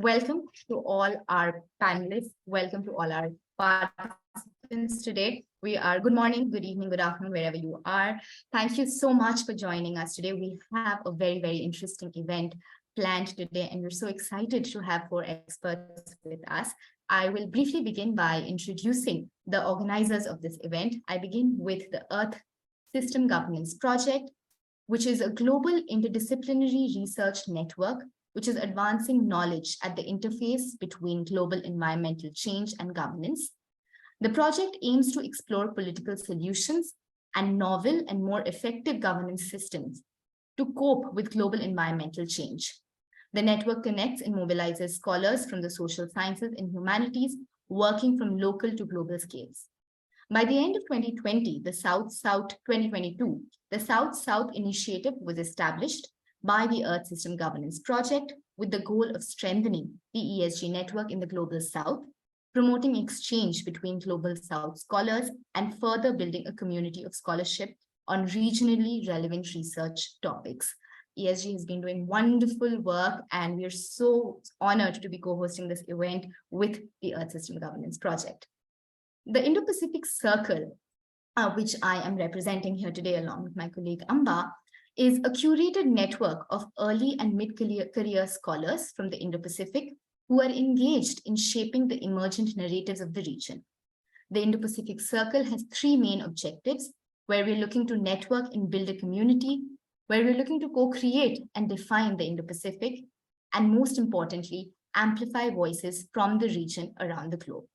Welcome to all our panelists. Welcome to all our participants today. Good morning, good evening, good afternoon, wherever you are. Thank you so much for joining us today. We have a very, very interesting event planned today, and we're so excited to have 4 experts with us. I will briefly begin by introducing the organizers of this event. I begin with the Earth System Governance Project, which is a global interdisciplinary research network which is advancing knowledge at the interface between global environmental change and governance. The project aims to explore political solutions and novel and more effective governance systems to cope with global environmental change. The network connects and mobilizes scholars from the social sciences and humanities working from local to global scales. By the end of 2020, the South-South Initiative was established by the Earth System Governance Project with the goal of strengthening the ESG network in the Global South, promoting exchange between Global South scholars, and further building a community of scholarship on regionally relevant research topics. ESG has been doing wonderful work, and we are so honored to be co-hosting this event with the Earth System Governance Project. The Indo-Pacific Circle, which I am representing here today along with my colleague Amba, is a curated network of early and mid-career scholars from the Indo-Pacific who are engaged in shaping the emergent narratives of the region. The Indo-Pacific Circle has 3 main objectives, where we're looking to network and build a community, where we're looking to co-create and define the Indo-Pacific, and most importantly, amplify voices from the region around the globe.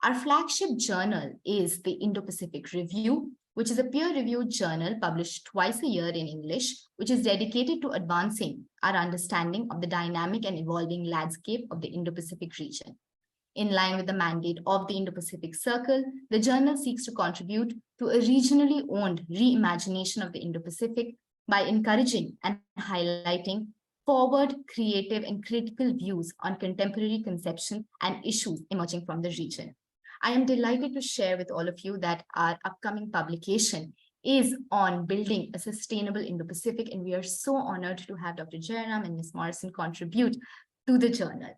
Our flagship journal is the Indo-Pacific Review, which is a peer-reviewed journal published twice a year in English, which is dedicated to advancing our understanding of the dynamic and evolving landscape of the Indo-Pacific region. In line with the mandate of the Indo-Pacific Circle, the journal seeks to contribute to a regionally owned reimagination of the Indo-Pacific by encouraging and highlighting forward, creative, and critical views on contemporary conceptions and issues emerging from the region. I am delighted to share with all of you that our upcoming publication is on building a sustainable Indo-Pacific, and we are so honored to have Dr. Jayaram and Ms. Morison contribute to the journal.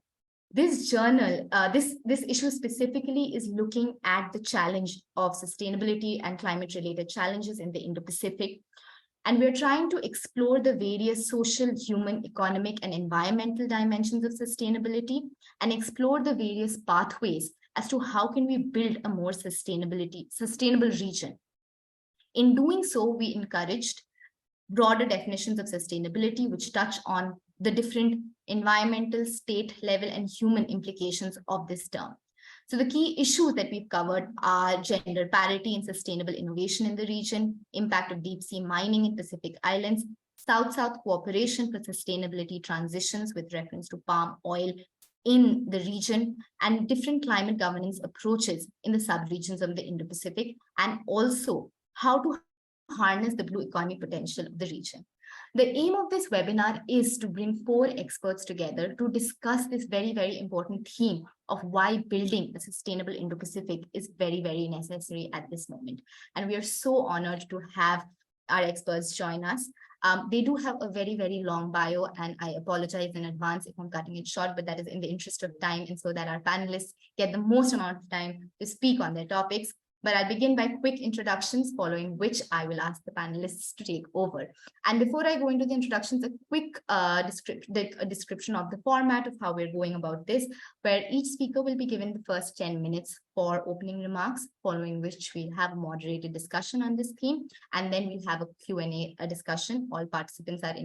This journal, this issue specifically is looking at the challenge of sustainability and climate-related challenges in the Indo-Pacific, and we're trying to explore the various social, human, economic, and environmental dimensions of sustainability and explore the various pathways as to how can we build a more sustainable region. In doing so, we encouraged broader definitions of sustainability, which touch on the different environmental, state level, and human implications of this term. So the key issues that we've covered are gender parity and sustainable innovation in the region, impact of deep sea mining in Pacific Islands, South-South cooperation for sustainability transitions with reference to palm oil in the region, and different climate governance approaches in the subregions of the Indo-Pacific, and also how to harness the blue economy potential of the region. The aim of this webinar is to bring 4 experts together to discuss this very, very important theme of why building a sustainable Indo-Pacific is very, very necessary at this moment. And we are so honored to have our experts join us. They do have a very, very long bio, and I apologize in advance if I'm cutting it short, but that is in the interest of time and so that our panelists get the most amount of time to speak on their topics. But I'll begin by quick introductions, following which I will ask the panelists to take over. And before I go into the introductions, a quick description of the format of how we're going about this, where each speaker will be given the first 10 minutes for opening remarks, following which we'll have a moderated discussion on this theme, and then we'll have a Q&A discussion. All participants are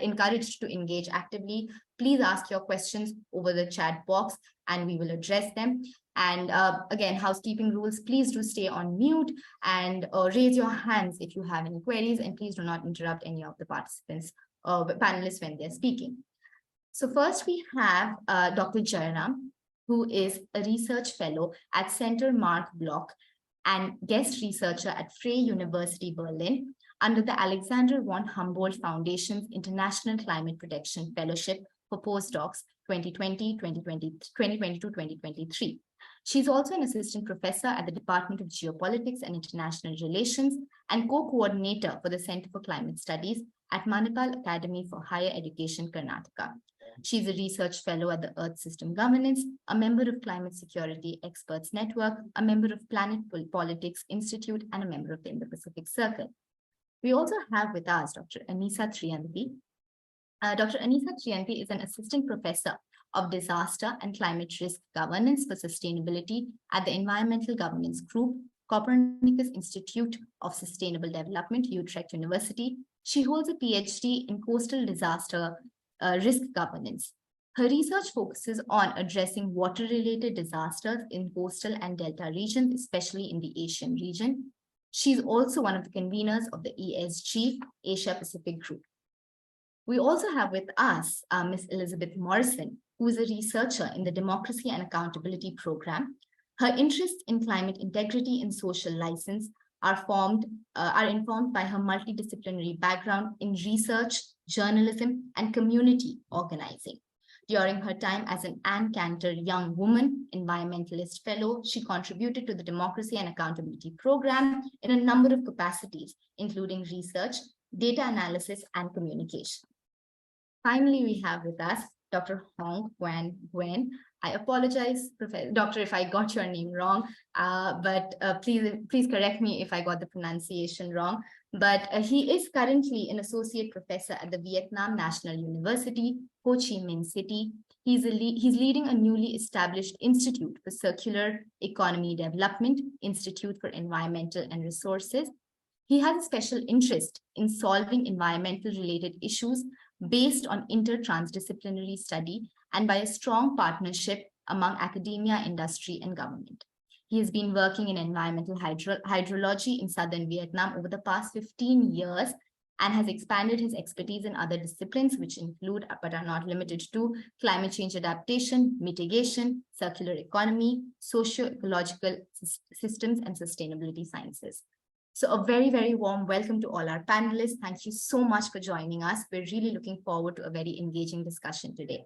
encouraged to engage actively. Please ask your questions over the chat box, and we will address them. And again, housekeeping rules, please do stay on mute and raise your hands if you have any queries, and please do not interrupt any of the participants or panelists when they're speaking. So first we have Dr. Jayaram, who is a research fellow at Center Mark Bloch and guest researcher at Freie University Berlin under the Alexander von Humboldt Foundation's International Climate Protection Fellowship for Postdocs 2022-2023. She's also an assistant professor at the Department of Geopolitics and International Relations and co-coordinator for the Center for Climate Studies at Manipal Academy for Higher Education, Karnataka. She's a research fellow at the Earth System Governance, a member of Climate Security Experts Network, a member of Planet Politics Institute, and a member of the Indo-Pacific Circle. We also have with us Dr. Annisa Triyanti. Dr. Annisa Triyanti is an assistant professor of disaster and climate risk governance for sustainability at the Environmental Governance Group, Copernicus Institute of Sustainable Development, Utrecht University. She holds a PhD in coastal disaster risk governance. Her research focuses on addressing water-related disasters in coastal and delta regions, especially in the Asian region. She's also one of the conveners of the ESG Asia-Pacific Group. We also have with us Ms. Elizabeth Morison, who is a researcher in the Democracy and Accountability Program. Her interests in climate integrity and social license are informed by her multidisciplinary background in research, journalism, and community organizing. During her time as an Anne Cantor Young Woman Environmentalist Fellow, she contributed to the Democracy and Accountability Program in a number of capacities, including research, data analysis, and communication. Finally, we have with us Dr. Nguyen. I apologize, Doctor, if I got your name wrong, but please correct me if I got the pronunciation wrong. But he is currently an associate professor at the Vietnam National University, Ho Chi Minh City. He's leading a newly established Institute for Circular Economy Development, Institute for Environmental and Resources. He has a special interest in solving environmental-related issues based on inter-transdisciplinary study and by a strong partnership among academia, industry, and government. He has been working in environmental hydrology in southern Vietnam over the past 15 years and has expanded his expertise in other disciplines, which include, but are not limited to, climate change adaptation, mitigation, circular economy, socio-ecological systems, and sustainability sciences. So a very, very warm welcome to all our panelists. Thank you so much for joining us. We're really looking forward to a very engaging discussion today.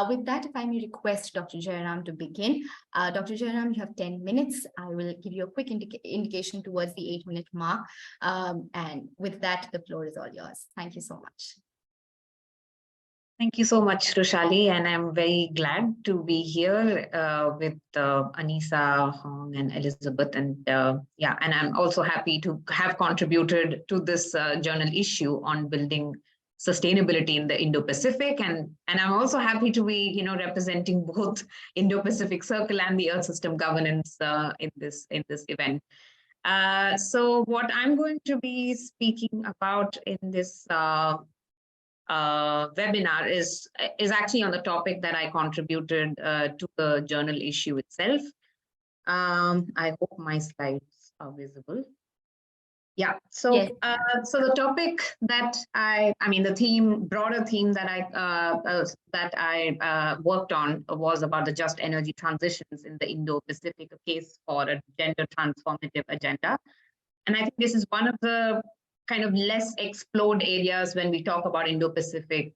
With that, if I may request Dr. Jayaram to begin. Dr. Jayaram, you have 10 minutes. I will give you a quick indication towards the 8-minute mark. And with that, the floor is all yours. Thank you so much. Thank you so much, Roshali, and I'm very glad to be here with Annisa, Hong, and Elizabeth, and and I'm also happy to have contributed to this journal issue on building sustainability in the Indo-Pacific, and I'm also happy to be, representing both Indo-Pacific Circle and the Earth System Governance in this event. So what I'm going to be speaking about in this webinar is actually on the topic that I contributed to the journal issue itself. I hope my slides are visible. Yeah, so yes. So the topic that the broader theme that I worked on was about the just energy transitions in the Indo-Pacific, a case for a gender transformative agenda. And I think this is one of the kind of less explored areas when we talk about Indo-Pacific,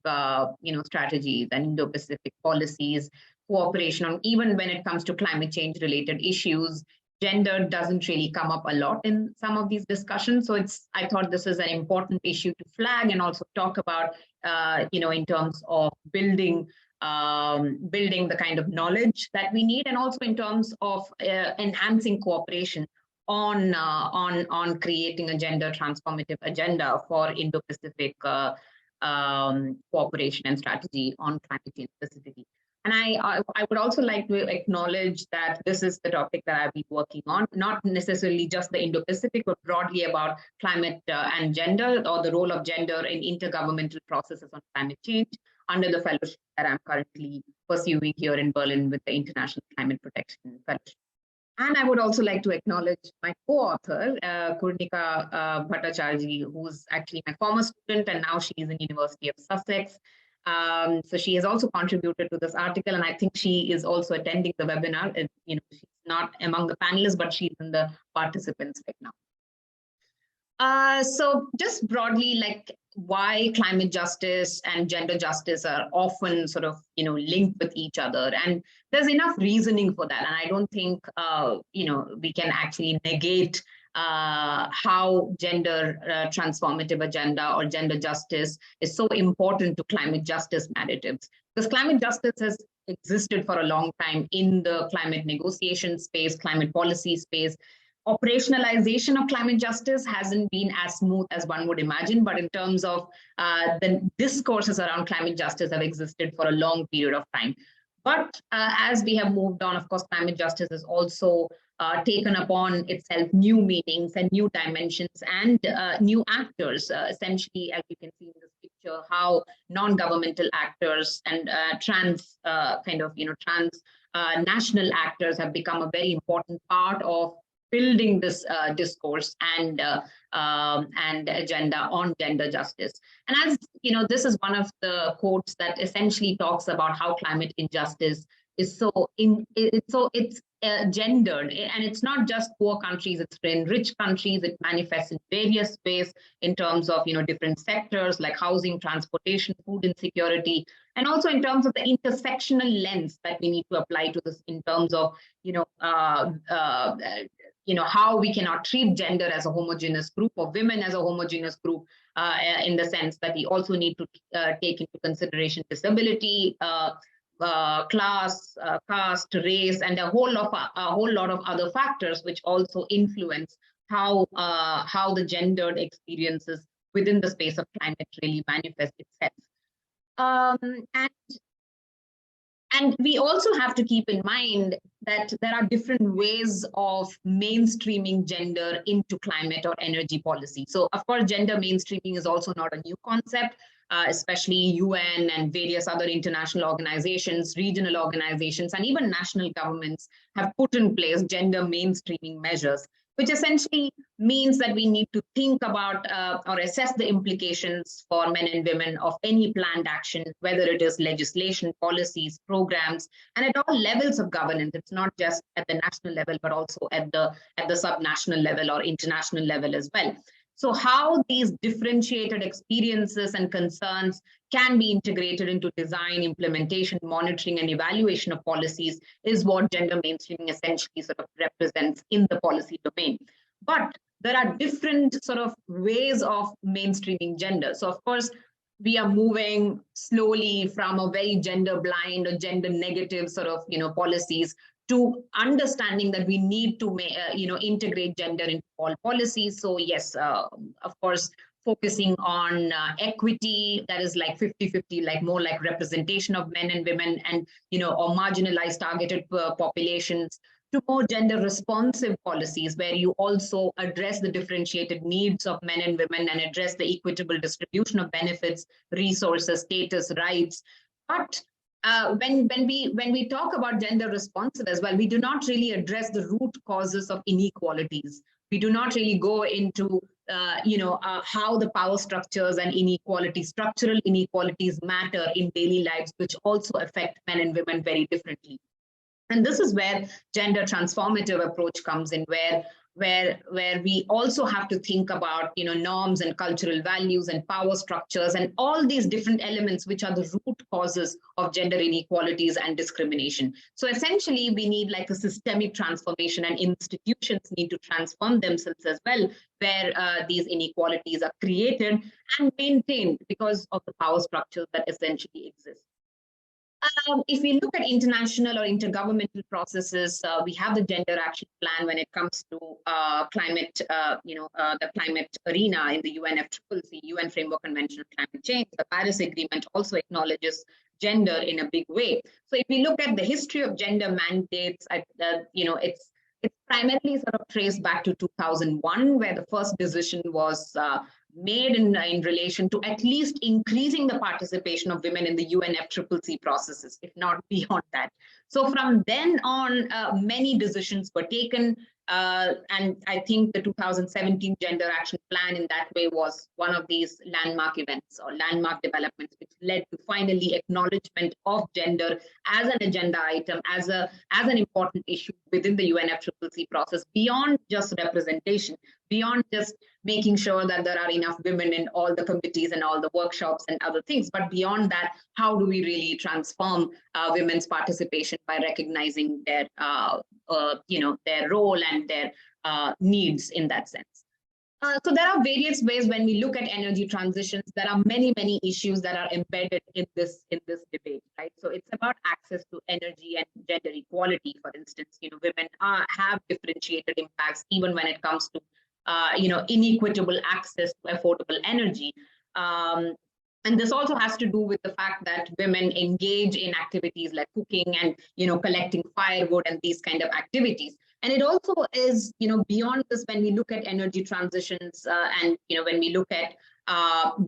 strategies and Indo-Pacific policies, cooperation on, even when it comes to climate change related issues. Gender doesn't really come up a lot in some of these discussions. So I thought this is an important issue to flag and also talk about, in terms of building the kind of knowledge that we need, and also in terms of enhancing cooperation on creating a gender transformative agenda for Indo-Pacific cooperation and strategy on climate change specifically. And I would also like to acknowledge that this is the topic that I've been working on, not necessarily just the Indo-Pacific, but broadly about climate and gender, or the role of gender in intergovernmental processes on climate change under the fellowship that I'm currently pursuing here in Berlin with the International Climate Protection Fellowship. And I would also like to acknowledge my co-author, Kurnika Bhattacharjee, who's actually my former student, and now she's in University of Sussex. So she has also contributed to this article, and I think she is also attending the webinar. She's not among the panelists, but she's in the participants right now. So just broadly, like why climate justice and gender justice are often sort of, linked with each other. And there's enough reasoning for that. And I don't think, we can actually negate how gender transformative agenda or gender justice is so important to climate justice narratives. Because climate justice has existed for a long time in the climate negotiation space, climate policy space. Operationalization of climate justice hasn't been as smooth as one would imagine, but in terms of the discourses around climate justice have existed for a long period of time. But as we have moved on, of course, climate justice has also taken upon itself new meanings and new dimensions and new actors. Essentially, as you can see in this picture, how non-governmental actors and trans national actors have become a very important part of building this discourse and agenda on gender justice. And as you know, this is one of the quotes that essentially talks about how climate injustice is it's gendered, and it's not just poor countries, it's in rich countries. It manifests in various ways in terms of different sectors like housing, transportation, food insecurity, and also in terms of the intersectional lens that we need to apply to this in terms of how we cannot treat gender as a homogeneous group or women as a homogeneous group, in the sense that we also need to take into consideration disability, class, caste, race, and a whole lot of other factors which also influence how the gendered experiences within the space of climate really manifest itself. And we also have to keep in mind that there are different ways of mainstreaming gender into climate or energy policy. So, of course, gender mainstreaming is also not a new concept, especially UN and various other international organizations, regional organizations, and even national governments have put in place gender mainstreaming measures, which essentially means that we need to think about or assess the implications for men and women of any planned action, whether it is legislation, policies, programs, and at all levels of governance. It's not just at the national level, but also at the subnational level or international level as well. So how these differentiated experiences and concerns can be integrated into design, implementation, monitoring, and evaluation of policies is what gender mainstreaming essentially sort of represents in the policy domain. But there are different sort of ways of mainstreaming gender. So of course, we are moving slowly from a very gender blind or gender negative sort of policies to understanding that we need to integrate gender into all policies. So yes, of course, focusing on equity, that is like 50-50, like more like representation of men and women and or marginalized targeted populations, to more gender responsive policies where you also address the differentiated needs of men and women and address the equitable distribution of benefits, resources, status, rights. But when we talk about gender responsive as well, we do not really address the root causes of inequalities. We do not really go into how the power structures and structural inequalities matter in daily lives, which also affect men and women very differently. And this is where gender transformative approach comes in, where we also have to think about norms and cultural values and power structures and all these different elements which are the root causes of gender inequalities and discrimination. So essentially we need like a systemic transformation, and institutions need to transform themselves as well, where these inequalities are created and maintained because of the power structures that essentially exist. If we look at international or intergovernmental processes, we have the Gender Action Plan when it comes to climate, the climate arena in the UNFCCC, UN Framework Convention on Climate Change. The Paris Agreement also acknowledges gender in a big way. So if we look at the history of gender mandates, it's primarily sort of traced back to 2001, where the first decision was made in relation to at least increasing the participation of women in the UNFCCC processes, if not beyond that. So from then on, many decisions were taken. And I think the 2017 Gender Action Plan in that way was one of these landmark events or landmark developments, which led to finally acknowledgement of gender as an agenda item, as an important issue within the UNFCCC process, beyond just representation, beyond just making sure that there are enough women in all the committees and all the workshops and other things. But beyond that, how do we really transform women's participation by recognizing their, their role and their needs in that sense. So there are various ways when we look at energy transitions. There are many, many issues that are embedded in this debate, right? So it's about access to energy and gender equality. For instance, women have differentiated impacts even when it comes to inequitable access to affordable energy. And this also has to do with the fact that women engage in activities like cooking and collecting firewood and these kind of activities. And it also is, beyond this, when we look at energy transitions and, when we look at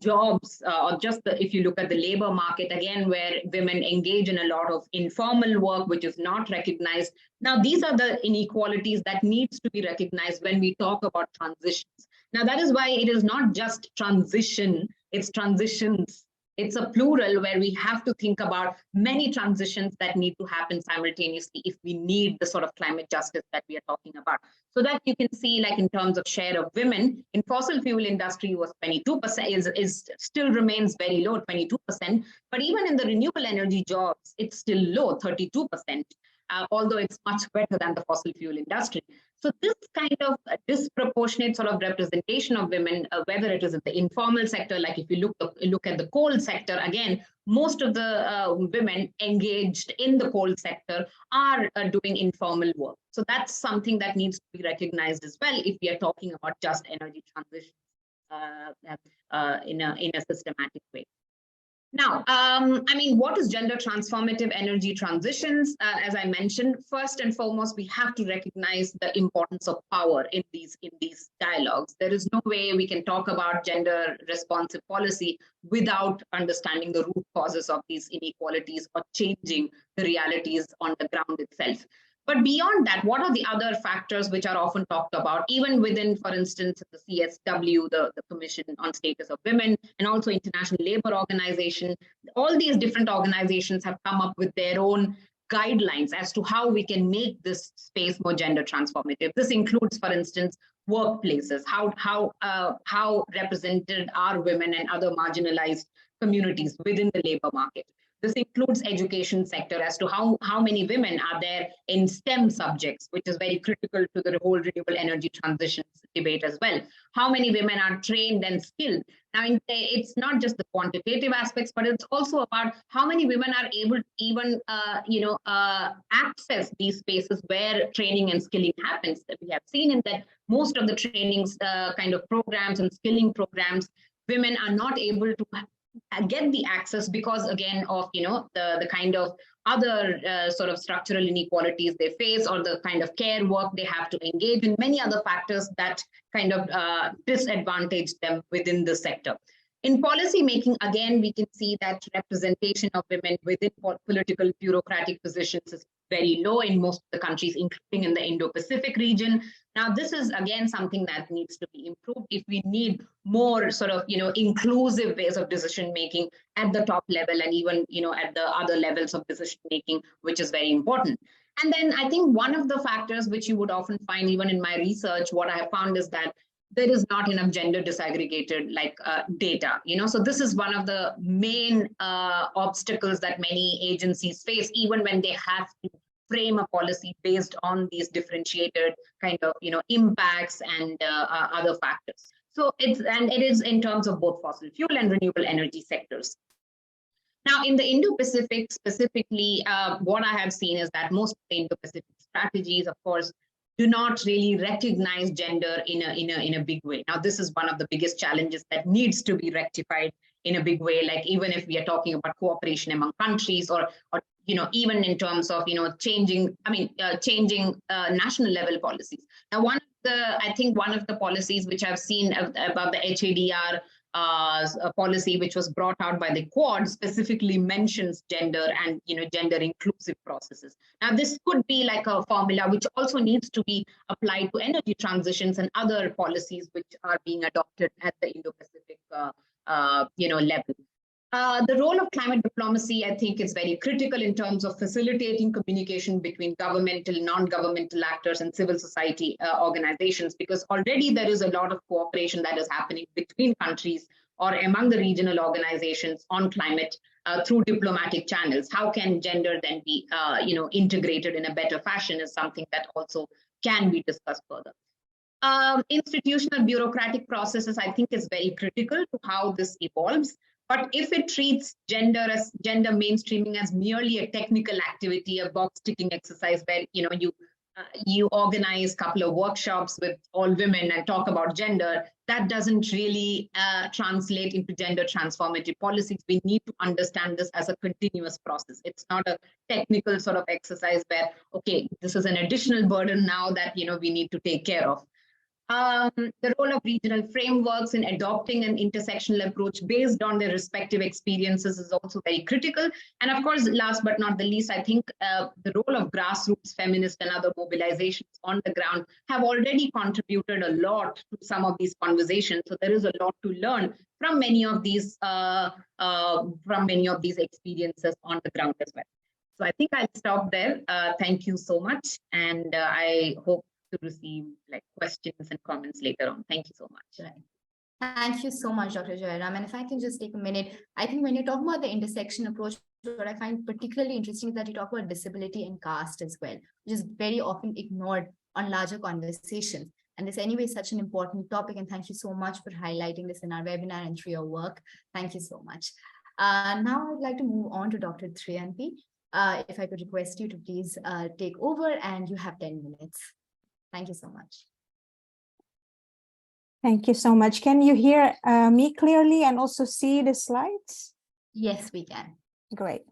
jobs, or just if you look at the labor market, again, where women engage in a lot of informal work, which is not recognized. Now, these are the inequalities that needs to be recognized when we talk about transitions. Now, that is why it is not just transition, it's transitions. It's a plural where we have to think about many transitions that need to happen simultaneously if we need the sort of climate justice that we are talking about. So that you can see, like in terms of share of women in fossil fuel industry was 22%, is still remains very low, 22%. But even in the renewable energy jobs, it's still low, 32%. Although it's much better than the fossil fuel industry. So this kind of disproportionate sort of representation of women, whether it is in the informal sector, like if you look at the coal sector, again, most of the women engaged in the coal sector are doing informal work. So that's something that needs to be recognized as well if we are talking about just energy transition in a systematic way. Now, what is gender transformative energy transitions? As I mentioned, first and foremost, we have to recognize the importance of power in these dialogues. There is no way we can talk about gender responsive policy without understanding the root causes of these inequalities or changing the realities on the ground itself. But beyond that, what are the other factors which are often talked about, even within, for instance, the CSW, the Commission on Status of Women, and also International Labour Organization? All these different organizations have come up with their own guidelines as to how we can make this space more gender transformative. This includes, for instance, workplaces, how represented are women and other marginalized communities within the labor market. This includes education sector as to how many women are there in STEM subjects, which is very critical to the whole renewable energy transitions debate as well. How many women are trained and skilled? Now, it's not just the quantitative aspects, but it's also about how many women are able to even, access these spaces where training and skilling happens. That we have seen in that most of the trainings kind of programs and skilling programs, women are not able to get the access because, again, of the kind of other sort of structural inequalities they face, or the kind of care work they have to engage in, many other factors that kind of disadvantage them within the sector. In policy making, again, we can see that representation of women within political bureaucratic positions is very low in most of the countries, including in the Indo-Pacific region. Now, this is, again, something that needs to be improved if we need more sort of, inclusive ways of decision making at the top level and even, at the other levels of decision making, which is very important. And then I think one of the factors which you would often find, even in my research, what I have found is that there is not enough gender disaggregated data. So this is one of the main obstacles that many agencies face, even when they have to frame a policy based on these differentiated kind of impacts and other factors. So it is in terms of both fossil fuel and renewable energy sectors. Now, in the Indo-Pacific specifically, what I have seen is that most of the Indo-Pacific strategies, of course, do not really recognize gender in a big way. Now, this is one of the biggest challenges that needs to be rectified in a big way. Like even if we are talking about cooperation among countries, or even in terms of changing national level policies. Now, I think one of the policies which I've seen about the HADR policy, which was brought out by the Quad, specifically mentions gender and gender inclusive processes. Now, this could be like a formula which also needs to be applied to energy transitions and other policies which are being adopted at the Indo-Pacific level. The role of climate diplomacy, I think, is very critical in terms of facilitating communication between governmental, non-governmental actors and civil society organizations, because already there is a lot of cooperation that is happening between countries or among the regional organizations on climate through diplomatic channels. How can gender then be integrated in a better fashion is something that also can be discussed further. Institutional bureaucratic processes, I think, is very critical to how this evolves. But if it treats gender mainstreaming as merely a technical activity, a box ticking exercise where you organize a couple of workshops with all women and talk about gender, that doesn't really translate into gender transformative policies. We need to understand this as a continuous process. It's not a technical sort of exercise where, okay, this is an additional burden now that we need to take care of. The role of regional frameworks in adopting an intersectional approach based on their respective experiences is also very critical. And of course, last but not the least, I think the role of grassroots feminist and other mobilizations on the ground have already contributed a lot to some of these conversations. So there is a lot to learn from many of these experiences on the ground as well. So I think I'll stop there. Thank you so much. And I hope to receive questions and comments later on. Thank you so much. Thank you so much, Dr. Jayaram. And if I can just take a minute, I think when you talk about the intersection approach, what I find particularly interesting is that you talk about disability and caste as well, which is very often ignored on larger conversations. And this anyway is such an important topic. And thank you so much for highlighting this in our webinar and through your work. Thank you so much. Now I'd like to move on to Dr. Triyanti. If I could request you to please take over, and you have 10 minutes. Thank you so much. Thank you so much. Can you hear me clearly and also see the slides? Yes, we can. Great.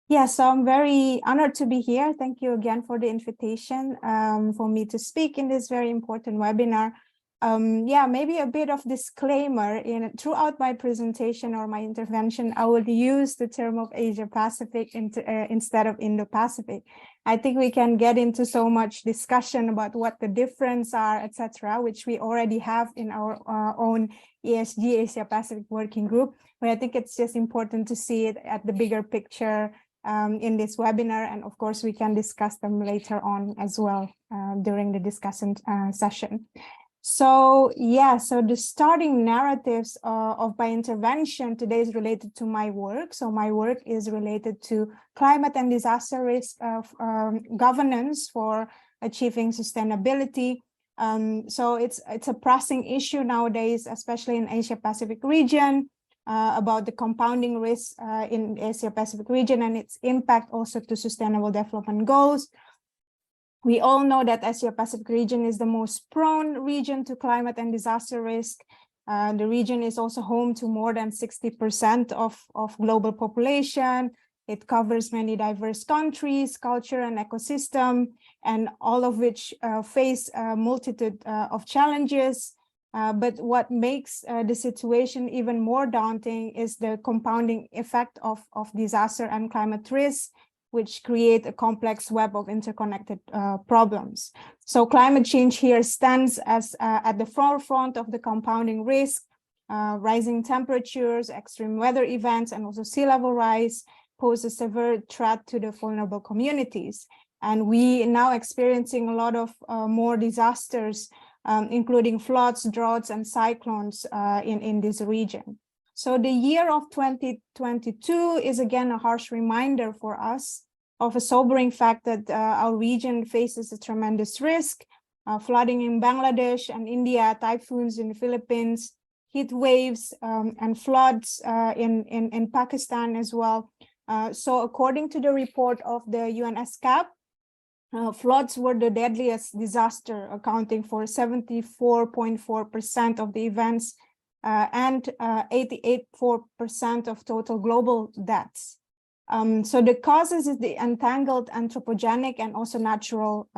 Yeah, so I'm very honored to be here. Thank you again for the invitation for me to speak in this very important webinar. Yeah, maybe a bit of disclaimer. Throughout my presentation or my intervention, I would use the term of Asia-Pacific instead of Indo-Pacific. I think we can get into so much discussion about what the difference are, etc., which we already have in our own ESG Asia-Pacific working group. But I think it's just important to see it at the bigger picture in this webinar. And of course, we can discuss them later on as well during the discussion session. So yeah, so the starting narratives of my intervention today is related to my work. So my work is related to climate and disaster risk governance for achieving sustainability. So it's a pressing issue nowadays, especially in Asia-Pacific region, about the compounding risk in Asia-Pacific region and its impact also to sustainable development goals. We all know that Asia-Pacific region is the most prone region to climate and disaster risk. The region is also home to more than 60% of global population. It covers many diverse countries, culture, and ecosystem, and all of which face a multitude of challenges. But what makes the situation even more daunting is the compounding effect of disaster and climate risk, which create a complex web of interconnected problems. So climate change here stands as at the forefront of the compounding risk. Rising temperatures, extreme weather events, and also sea level rise pose a severe threat to the vulnerable communities. And we now experiencing a lot of more disasters, including floods, droughts, and cyclones in this region. So the year of 2022 is again a harsh reminder for us of a sobering fact that our region faces a tremendous risk, flooding in Bangladesh and India, typhoons in the Philippines, heat waves and floods in Pakistan as well. So according to the report of the UNESCAP, floods were the deadliest disaster, accounting for 74.4% of the events and 88.4% of total global deaths. So the causes is the entangled anthropogenic and also natural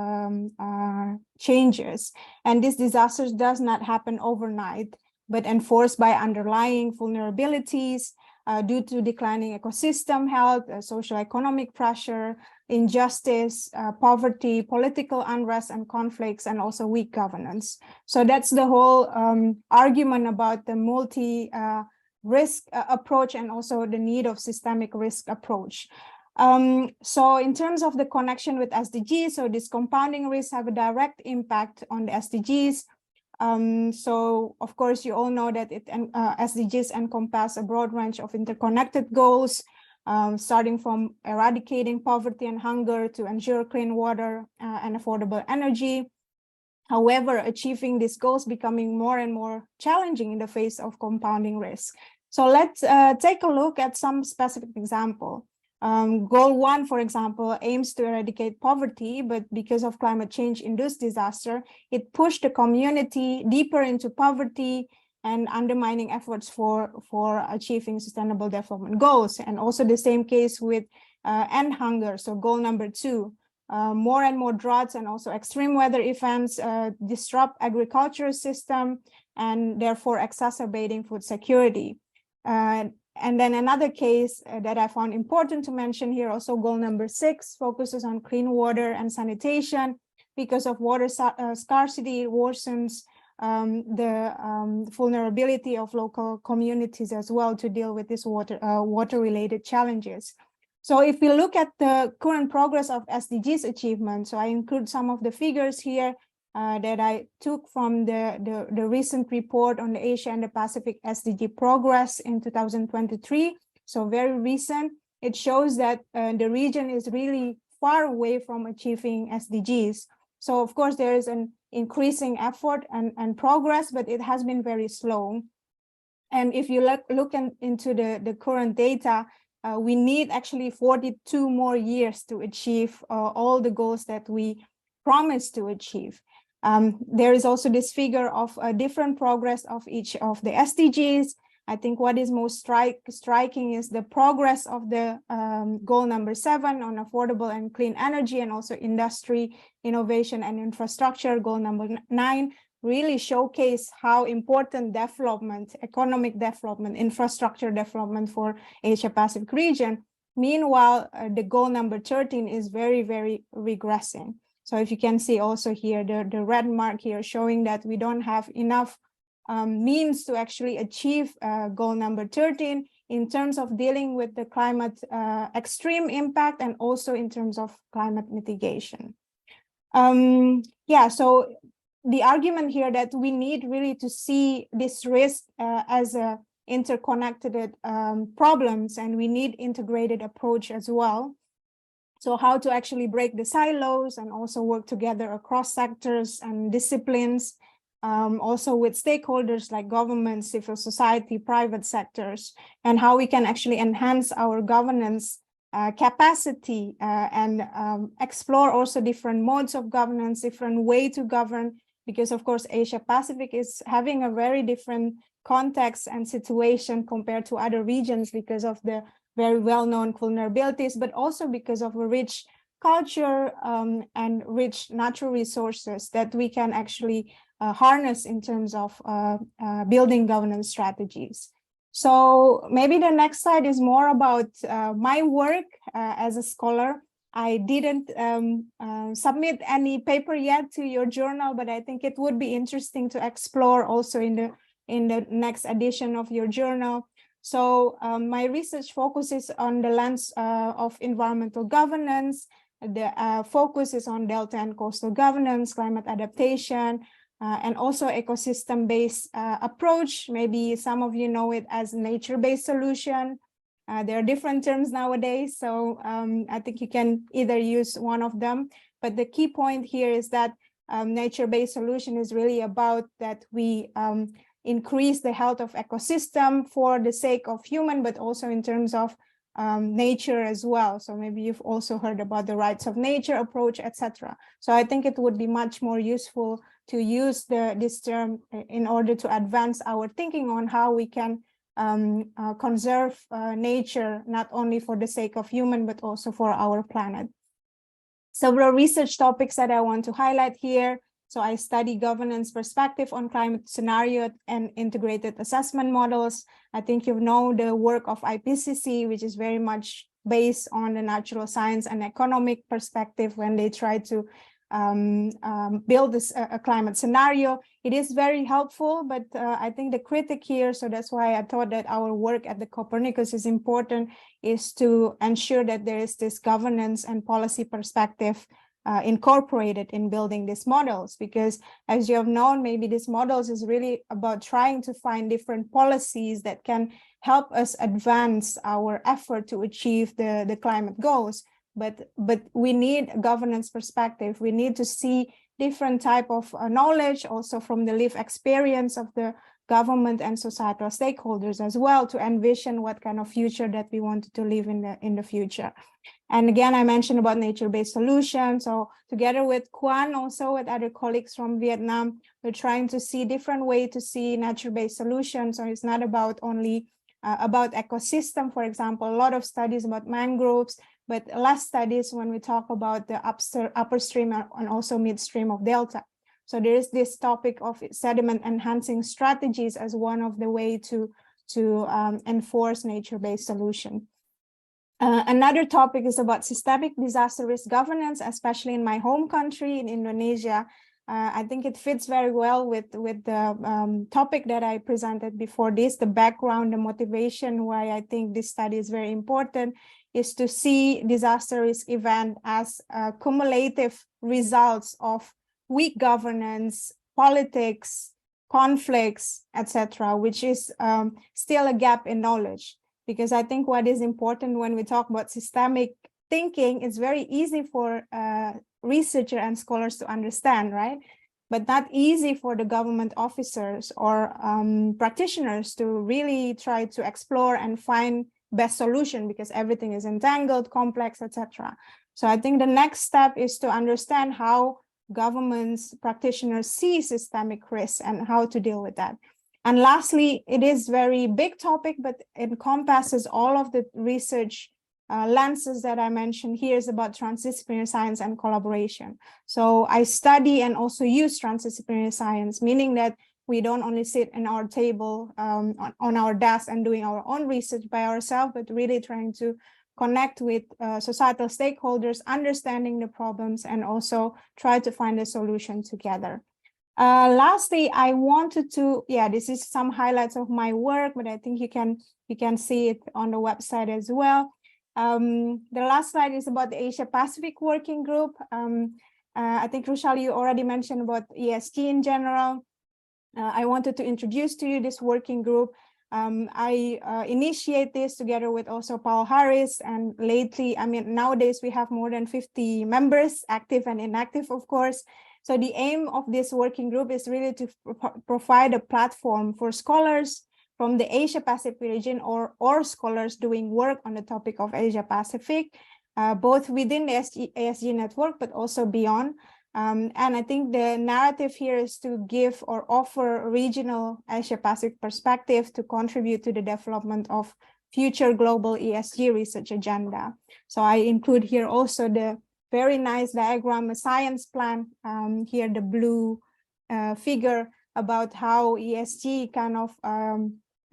changes. And these disasters does not happen overnight, but enforced by underlying vulnerabilities due to declining ecosystem health, social economic pressure, injustice, poverty, political unrest and conflicts, and also weak governance. So that's the whole argument about the multi-risk approach and also the need of systemic risk approach. So in terms of the connection with SDGs, so these compounding risks have a direct impact on the SDGs. So of course, you all know that SDGs encompass a broad range of interconnected goals, starting from eradicating poverty and hunger to ensure clean water and affordable energy. However, achieving these goals becoming more and more challenging in the face of compounding risk. So let's take a look at some specific example. Goal 1, for example, aims to eradicate poverty, but because of climate change-induced disaster, it pushed the community deeper into poverty and undermining efforts for achieving sustainable development goals. And also the same case with end hunger, so goal number 2. More and more droughts and also extreme weather events disrupt agricultural system and therefore exacerbating food security. And then another case that I found important to mention here, also goal number 6, focuses on clean water and sanitation. Because of water scarcity, it worsens the vulnerability of local communities as well to deal with this water-related challenges. So if we look at the current progress of SDGs achievement, so I include some of the figures here that I took from the recent report on the Asia and the Pacific SDG progress in 2023. So very recent. It shows that the region is really far away from achieving SDGs. So of course there is an increasing effort and progress, but it has been very slow. And if you look into the current data, we need actually 42 more years to achieve all the goals that we promised to achieve. There is also this figure of different progress of each of the SDGs. I think what is most striking is the progress of the goal number 7 on affordable and clean energy, and also industry, innovation and infrastructure. Goal number 9 really showcase how important development, economic development, infrastructure development for Asia-Pacific region. Meanwhile, the goal number 13 is very, very regressing. So if you can see also here, the red mark here showing that we don't have enough means to actually achieve goal number 13 in terms of dealing with the climate extreme impact and also in terms of climate mitigation. Yeah, so the argument here that we need really to see this risk as a interconnected problems, and we need integrated approach as well. So how to actually break the silos and also work together across sectors and disciplines, also with stakeholders like government, civil society, private sectors, and how we can actually enhance our governance capacity and explore also different modes of governance, different way to govern, because of course Asia-Pacific is having a very different context and situation compared to other regions because of the very well-known vulnerabilities, but also because of a rich culture and rich natural resources that we can actually harness in terms of building governance strategies. So maybe the next slide is more about my work as a scholar. I didn't submit any paper yet to your journal, but I think it would be interesting to explore also in the next edition of your journal. So my research focuses on the lens of environmental governance. The focus is on delta and coastal governance, climate adaptation, and also ecosystem-based approach. Maybe some of you know it as nature-based solution. There are different terms nowadays, so I think you can either use one of them. But the key point here is that nature-based solution is really about that we increase the health of ecosystem for the sake of human, but also in terms of nature as well. So maybe you've also heard about the rights of nature approach, etc. So I think it would be much more useful to use this term in order to advance our thinking on how we can conserve nature, not only for the sake of human, but also for our planet. Several research topics that I want to highlight here. So I study governance perspective on climate scenario and integrated assessment models. I think you know the work of IPCC, which is very much based on the natural science and economic perspective when they try to build this a climate scenario. It is very helpful, but I think the critic here, so that's why I thought that our work at the Copernicus is important, is to ensure that there is this governance and policy perspective incorporated in building these models, because as you have known, maybe these models is really about trying to find different policies that can help us advance our effort to achieve the climate goals. But we need a governance perspective. We need to see different type of knowledge, also from the lived experience of the government and societal stakeholders as well, to envision what kind of future that we wanted to live in the future. And again, I mentioned about nature-based solutions. So together with Quan, also with other colleagues from Vietnam, we're trying to see different way to see nature-based solutions. So it's not about only about ecosystem, for example, a lot of studies about mangroves, but less studies when we talk about the upper stream and also midstream of delta. So there is this topic of sediment enhancing strategies as one of the way to enforce nature-based solution. Another topic is about systemic disaster risk governance, especially in my home country, in Indonesia. I think it fits very well with the topic that I presented before this, the background, the motivation, why I think this study is very important, is to see disaster risk event as cumulative results of weak governance, politics, conflicts, etc., which is still a gap in knowledge. Because I think what is important when we talk about systemic thinking, it's very easy for researchers and scholars to understand, right? But not easy for the government officers or practitioners to really try to explore and find best solution, because everything is entangled, complex, etc. So I think the next step is to understand how governments, practitioners see systemic risks and how to deal with that. And lastly, it is very big topic, but it encompasses all of the research lenses that I mentioned here. Is about transdisciplinary science and collaboration. So I study and also use transdisciplinary science, meaning that we don't only sit in our table on our desk and doing our own research by ourselves, but really trying to connect with societal stakeholders, understanding the problems, and also try to find a solution together. Lastly, I wanted to, this is some highlights of my work, but I think you can see it on the website as well. The last slide is about the Asia-Pacific Working Group. I think, Rochelle, you already mentioned about ESG in general. I wanted to introduce to you this working group. I initiate this together with also Paul Harris, and lately, nowadays we have more than 50 members, active and inactive, of course. So the aim of this working group is really to provide a platform for scholars from the Asia-Pacific region or scholars doing work on the topic of Asia-Pacific, both within the ESG network, but also beyond. And I think the narrative here is to give or offer regional Asia-Pacific perspective to contribute to the development of future global ESG research agenda. So I include here also the very nice diagram, a science plan, here the blue figure about how ESG kind of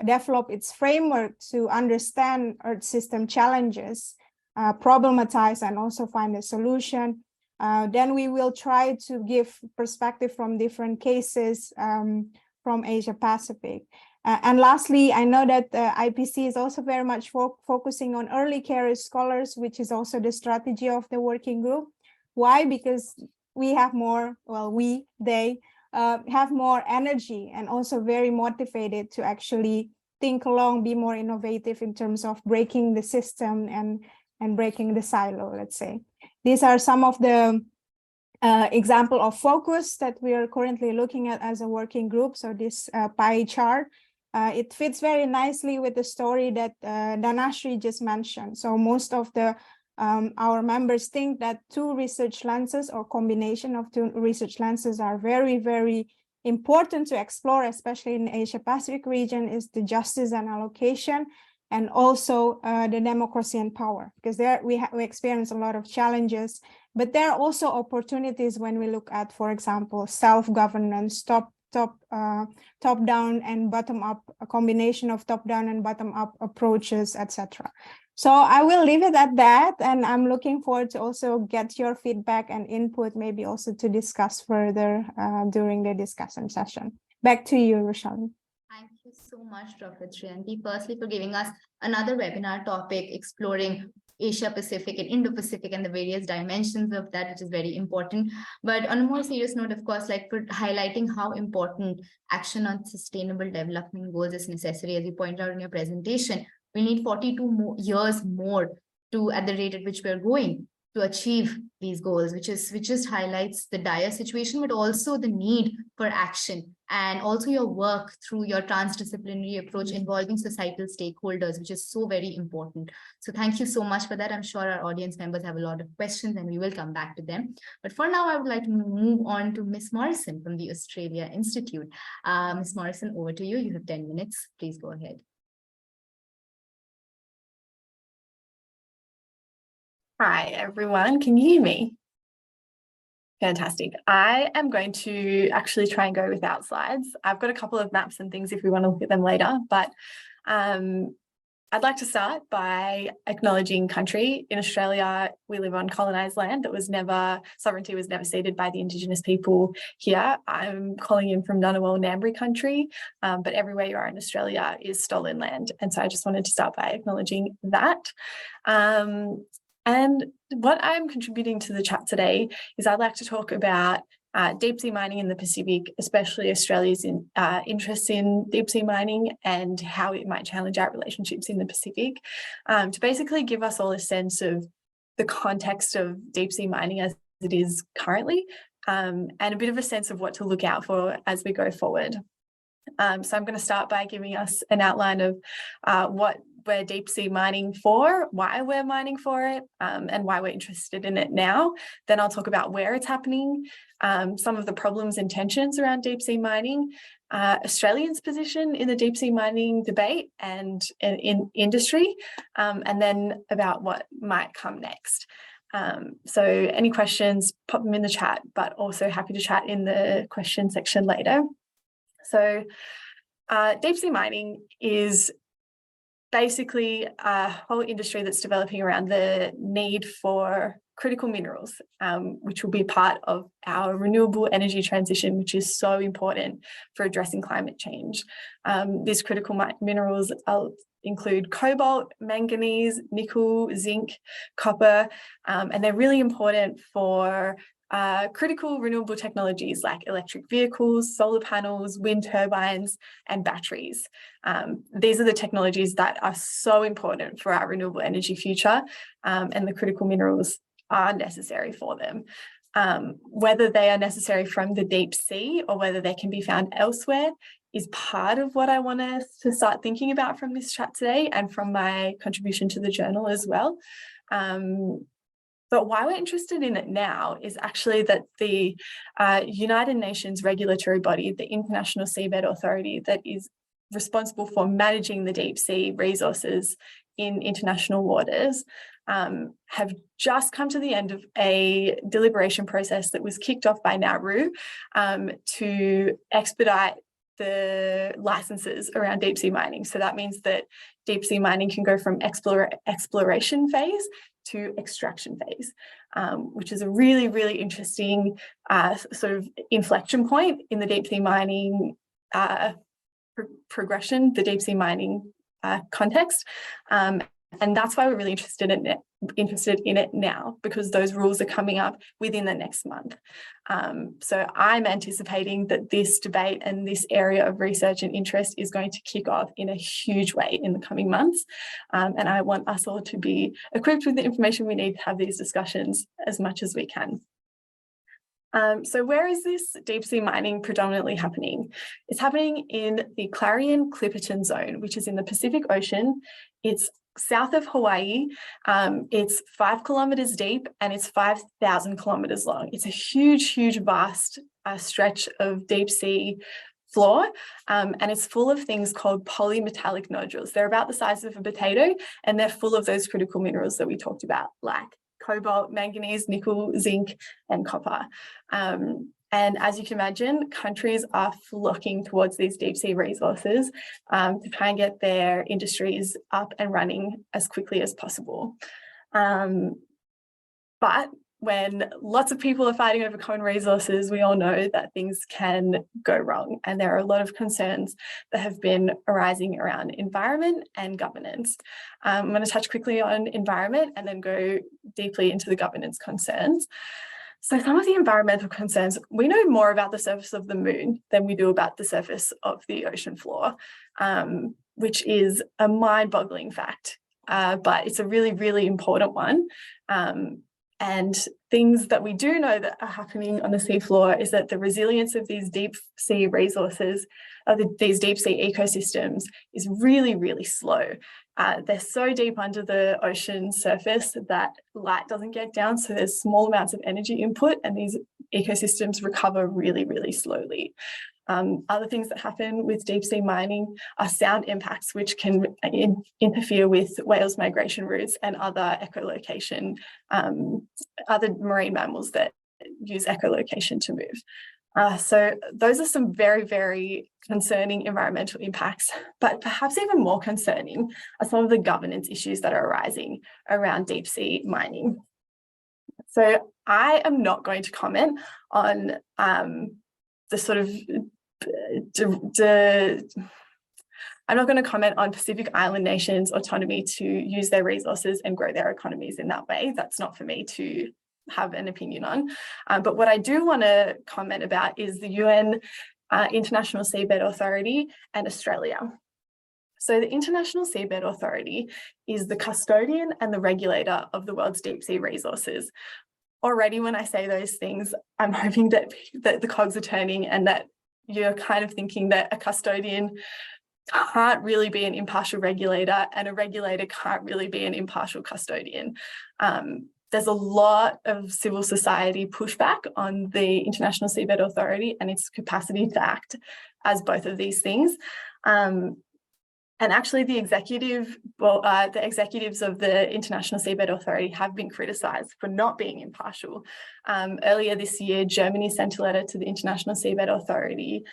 develop its framework to understand Earth system challenges, problematize, and also find a solution. Then we will try to give perspective from different cases from Asia-Pacific. And lastly, I know that IPC is also very much focusing on early career scholars, which is also the strategy of the working group. Why? Because we have more, they have more energy and also very motivated to actually think along, be more innovative in terms of breaking the system and breaking the silo, let's say. These are some of the example of focus that we are currently looking at as a working group. So this pie chart, it fits very nicely with the story that Dhanasree just mentioned. So most of the our members think that two research lenses or combination of two research lenses are very, very important to explore, especially in the Asia-Pacific region, is the justice and allocation, and also the democracy and power, because there we experience a lot of challenges, but there are also opportunities when we look at, for example, self-governance, top-down and bottom-up, a combination of top-down and bottom-up approaches, etc. So I will leave it at that, and I'm looking forward to also get your feedback and input, maybe also to discuss further during the discussion session. Back to you, Rochelle. Thank you so much, Dr. Triyanti, firstly for giving us another webinar topic exploring Asia-Pacific and Indo-Pacific and the various dimensions of that, which is very important. But on a more serious note, of course, like for highlighting how important action on sustainable development goals is necessary, as you pointed out in your presentation, we need 42 years more to, at the rate at which we're going, to achieve these goals, which just highlights the dire situation, but also the need for action, and also your work through your transdisciplinary approach involving societal stakeholders, which is so very important. So thank you so much for that. I'm sure our audience members have a lot of questions and we will come back to them. But for now, I would like to move on to Ms. Morison from the Australia Institute. Ms. Morison, over to you. You have 10 minutes. Please go ahead. Hi, everyone. Can you hear me? Fantastic. I am going to actually try and go without slides. I've got a couple of maps and things if we want to look at them later, but I'd like to start by acknowledging country. In Australia, we live on colonised land that was never, sovereignty was never ceded by the Indigenous people here. I'm calling in from Nguyen Ngambri country, but everywhere you are in Australia is stolen land. And so I just wanted to start by acknowledging that. And what I'm contributing to the chat today is I'd like to talk about deep sea mining in the Pacific, especially Australia's interest in deep sea mining and how it might challenge our relationships in the Pacific, to basically give us all a sense of the context of deep sea mining as it is currently, and a bit of a sense of what to look out for as we go forward. So I'm going to start by giving us an outline of what we're deep sea mining for, why we're mining for it, and why we're interested in it now. Then I'll talk about where it's happening, some of the problems and tensions around deep sea mining, Australians' position in the deep sea mining debate and in industry, and then about what might come next. So any questions, pop them in the chat, but also happy to chat in the question section later. So deep sea mining is basically a whole industry that's developing around the need for critical minerals, which will be part of our renewable energy transition, which is so important for addressing climate change. These critical minerals include cobalt, manganese, nickel, zinc, copper, and they're really important for critical renewable technologies like electric vehicles, solar panels, wind turbines, and batteries. These are the technologies that are so important for our renewable energy future, and the critical minerals are necessary for them. Whether they are necessary from the deep sea or whether they can be found elsewhere is part of what I want us to start thinking about from this chat today and from my contribution to the journal as well. But why we're interested in it now is actually that the United Nations regulatory body, the International Seabed Authority, that is responsible for managing the deep sea resources in international waters, have just come to the end of a deliberation process that was kicked off by Nauru to expedite the licenses around deep sea mining. So that means that deep sea mining can go from exploration phase to extraction phase, which is a really, really interesting sort of inflection point in the deep sea mining progression, the deep sea mining context. And that's why we're really interested in it now, because those rules are coming up within the next month. So I'm anticipating that this debate and this area of research and interest is going to kick off in a huge way in the coming months. And I want us all to be equipped with the information we need to have these discussions as much as we can. So where is this deep sea mining predominantly happening? It's happening in the Clarion-Clipperton zone, which is in the Pacific Ocean. It's south of Hawaii. It's 5 kilometers deep and it's 5,000 kilometers long. It's a huge, huge, vast stretch of deep sea floor, and it's full of things called polymetallic nodules. They're about the size of a potato and they're full of those critical minerals that we talked about, like cobalt, manganese, nickel, zinc, and copper. And as you can imagine, countries are flocking towards these deep sea resources to try and get their industries up and running as quickly as possible. But when lots of people are fighting over common resources, we all know that things can go wrong. And there are a lot of concerns that have been arising around environment and governance. I'm going to touch quickly on environment and then go deeply into the governance concerns. So some of the environmental concerns, we know more about the surface of the moon than we do about the surface of the ocean floor, which is a mind-boggling fact, but it's a really, really important one. And things that we do know that are happening on the seafloor is that the resilience of these deep sea resources, these deep sea ecosystems, is really, really slow. They're so deep under the ocean surface that light doesn't get down, so there's small amounts of energy input, and these ecosystems recover really, really slowly. Other things that happen with deep sea mining are sound impacts, which can interfere with whales migration routes and other echolocation, other marine mammals that use echolocation to move. So those are some very, very concerning environmental impacts, but perhaps even more concerning are some of the governance issues that are arising around deep sea mining. So I am not going to comment on the sort of I'm not going to comment on Pacific Island nations' autonomy to use their resources and grow their economies in that way. That's not for me to have an opinion on. But what I do want to comment about is the UN International Seabed Authority and Australia. So the International Seabed Authority is the custodian and the regulator of the world's deep sea resources. Already when I say those things, I'm hoping that the cogs are turning and that you're kind of thinking that a custodian can't really be an impartial regulator and a regulator can't really be an impartial custodian. There's a lot of civil society pushback on the International Seabed Authority and its capacity to act as both of these things. And actually the executives of the International Seabed Authority have been criticised for not being impartial. Earlier this year, Germany sent a letter to the International Seabed Authority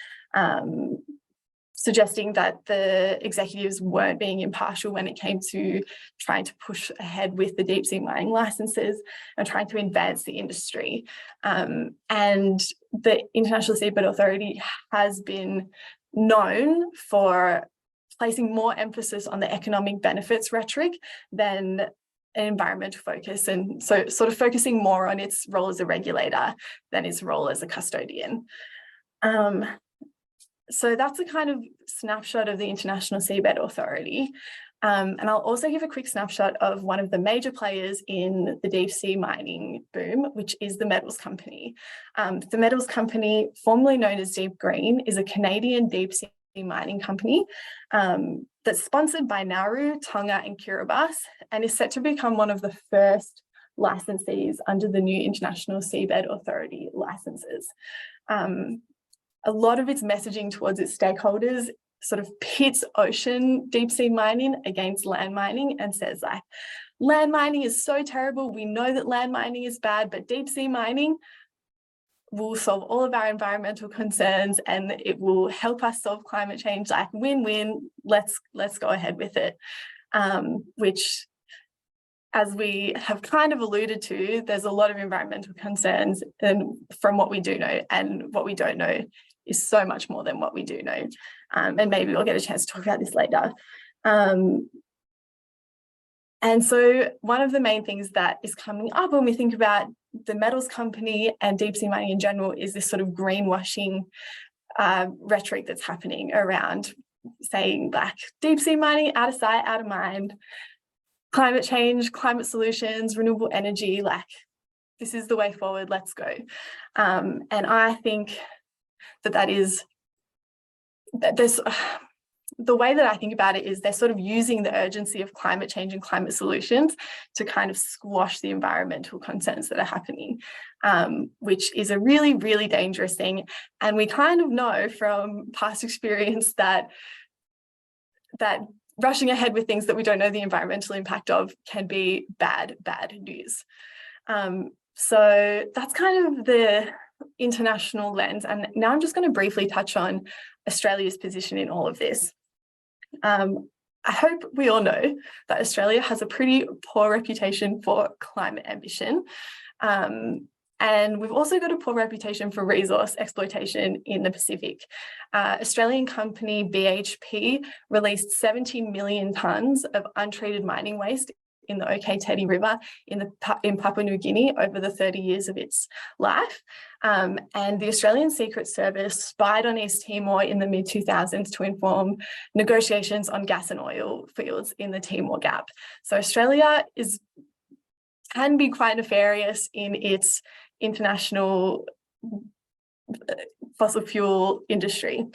suggesting that the executives weren't being impartial when it came to trying to push ahead with the deep sea mining licenses and trying to advance the industry. And the International Seabed Authority has been known for placing more emphasis on the economic benefits rhetoric than an environmental focus, and so sort of focusing more on its role as a regulator than its role as a custodian. So that's a kind of snapshot of the International Seabed Authority. And I'll also give a quick snapshot of one of the major players in the deep sea mining boom, which is the Metals Company. The Metals Company, formerly known as Deep Green, is a Canadian deep sea mining company that's sponsored by Nauru, Tonga and Kiribati, and is set to become one of the first licensees under the new International Seabed Authority licenses. A lot of its messaging towards its stakeholders sort of pits ocean deep sea mining against land mining and says like, land mining is so terrible, we know that land mining is bad, but deep sea mining will solve all of our environmental concerns and it will help us solve climate change, like win-win, let's go ahead with it. Which, as we have kind of alluded to, there's a lot of environmental concerns and from what we do know, and what we don't know is so much more than what we do know. And maybe we'll get a chance to talk about this later. And so one of the main things that is coming up when we think about the Metals Company and deep sea mining in general is this sort of greenwashing rhetoric that's happening around saying like deep sea mining, out of sight, out of mind, climate change, climate solutions, renewable energy, like this is the way forward, let's go. And I think that there's the way that I think about it is they're sort of using the urgency of climate change and climate solutions to kind of squash the environmental concerns that are happening, which is a really, really dangerous thing. And we kind of know from past experience that rushing ahead with things that we don't know the environmental impact of can be bad news. So that's kind of the international lens. And now I'm just going to briefly touch on Australia's position in all of this. I hope we all know that Australia has a pretty poor reputation for climate ambition. And we've also got a poor reputation for resource exploitation in the Pacific. Australian company BHP released 17 million tonnes of untreated mining waste in the OK-Teddy River in Papua New Guinea over the 30 years of its life. And the Australian Secret Service spied on East Timor in the mid-2000s to inform negotiations on gas and oil fields in the Timor Gap. So Australia is can be quite nefarious in its international fossil fuel industry.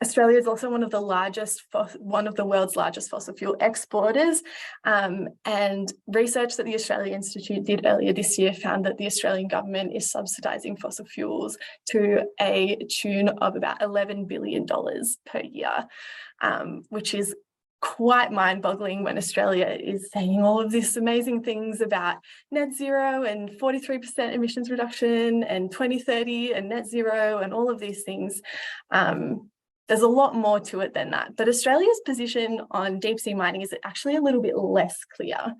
Australia is also one of the world's largest fossil fuel exporters, and research that the Australia Institute did earlier this year found that the Australian government is subsidising fossil fuels to a tune of about $11 billion per year, which is quite mind-boggling when Australia is saying all of these amazing things about net zero and 43% emissions reduction and 2030 and net zero and all of these things. There's a lot more to it than that. But Australia's position on deep sea mining is actually a little bit less clear.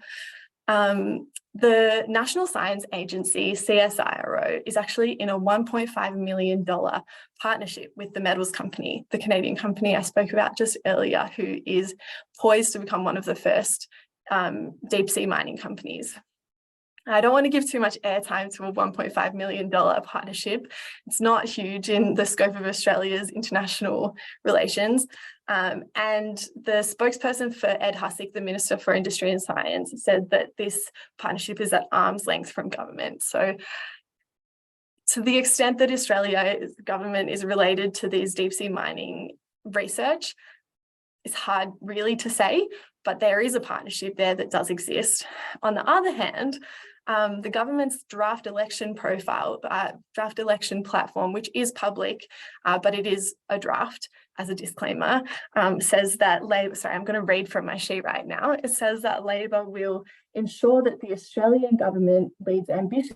The National Science Agency, CSIRO, is actually in a $1.5 million partnership with the Metals Company, the Canadian company I spoke about just earlier, who is poised to become one of the first deep sea mining companies. I don't want to give too much airtime to a $1.5 million partnership. It's not huge in the scope of Australia's international relations. And the spokesperson for Ed Hussick, the Minister for Industry and Science, said that this partnership is at arm's length from government. So to the extent that Australia's government is related to these deep sea mining research, it's hard really to say, but there is a partnership there that does exist. On the other hand, the government's draft election platform, which is public, but it is a draft as a disclaimer, says that Labor, I'm going to read from my sheet right now. It says that Labor will ensure that the Australian government leads ambitious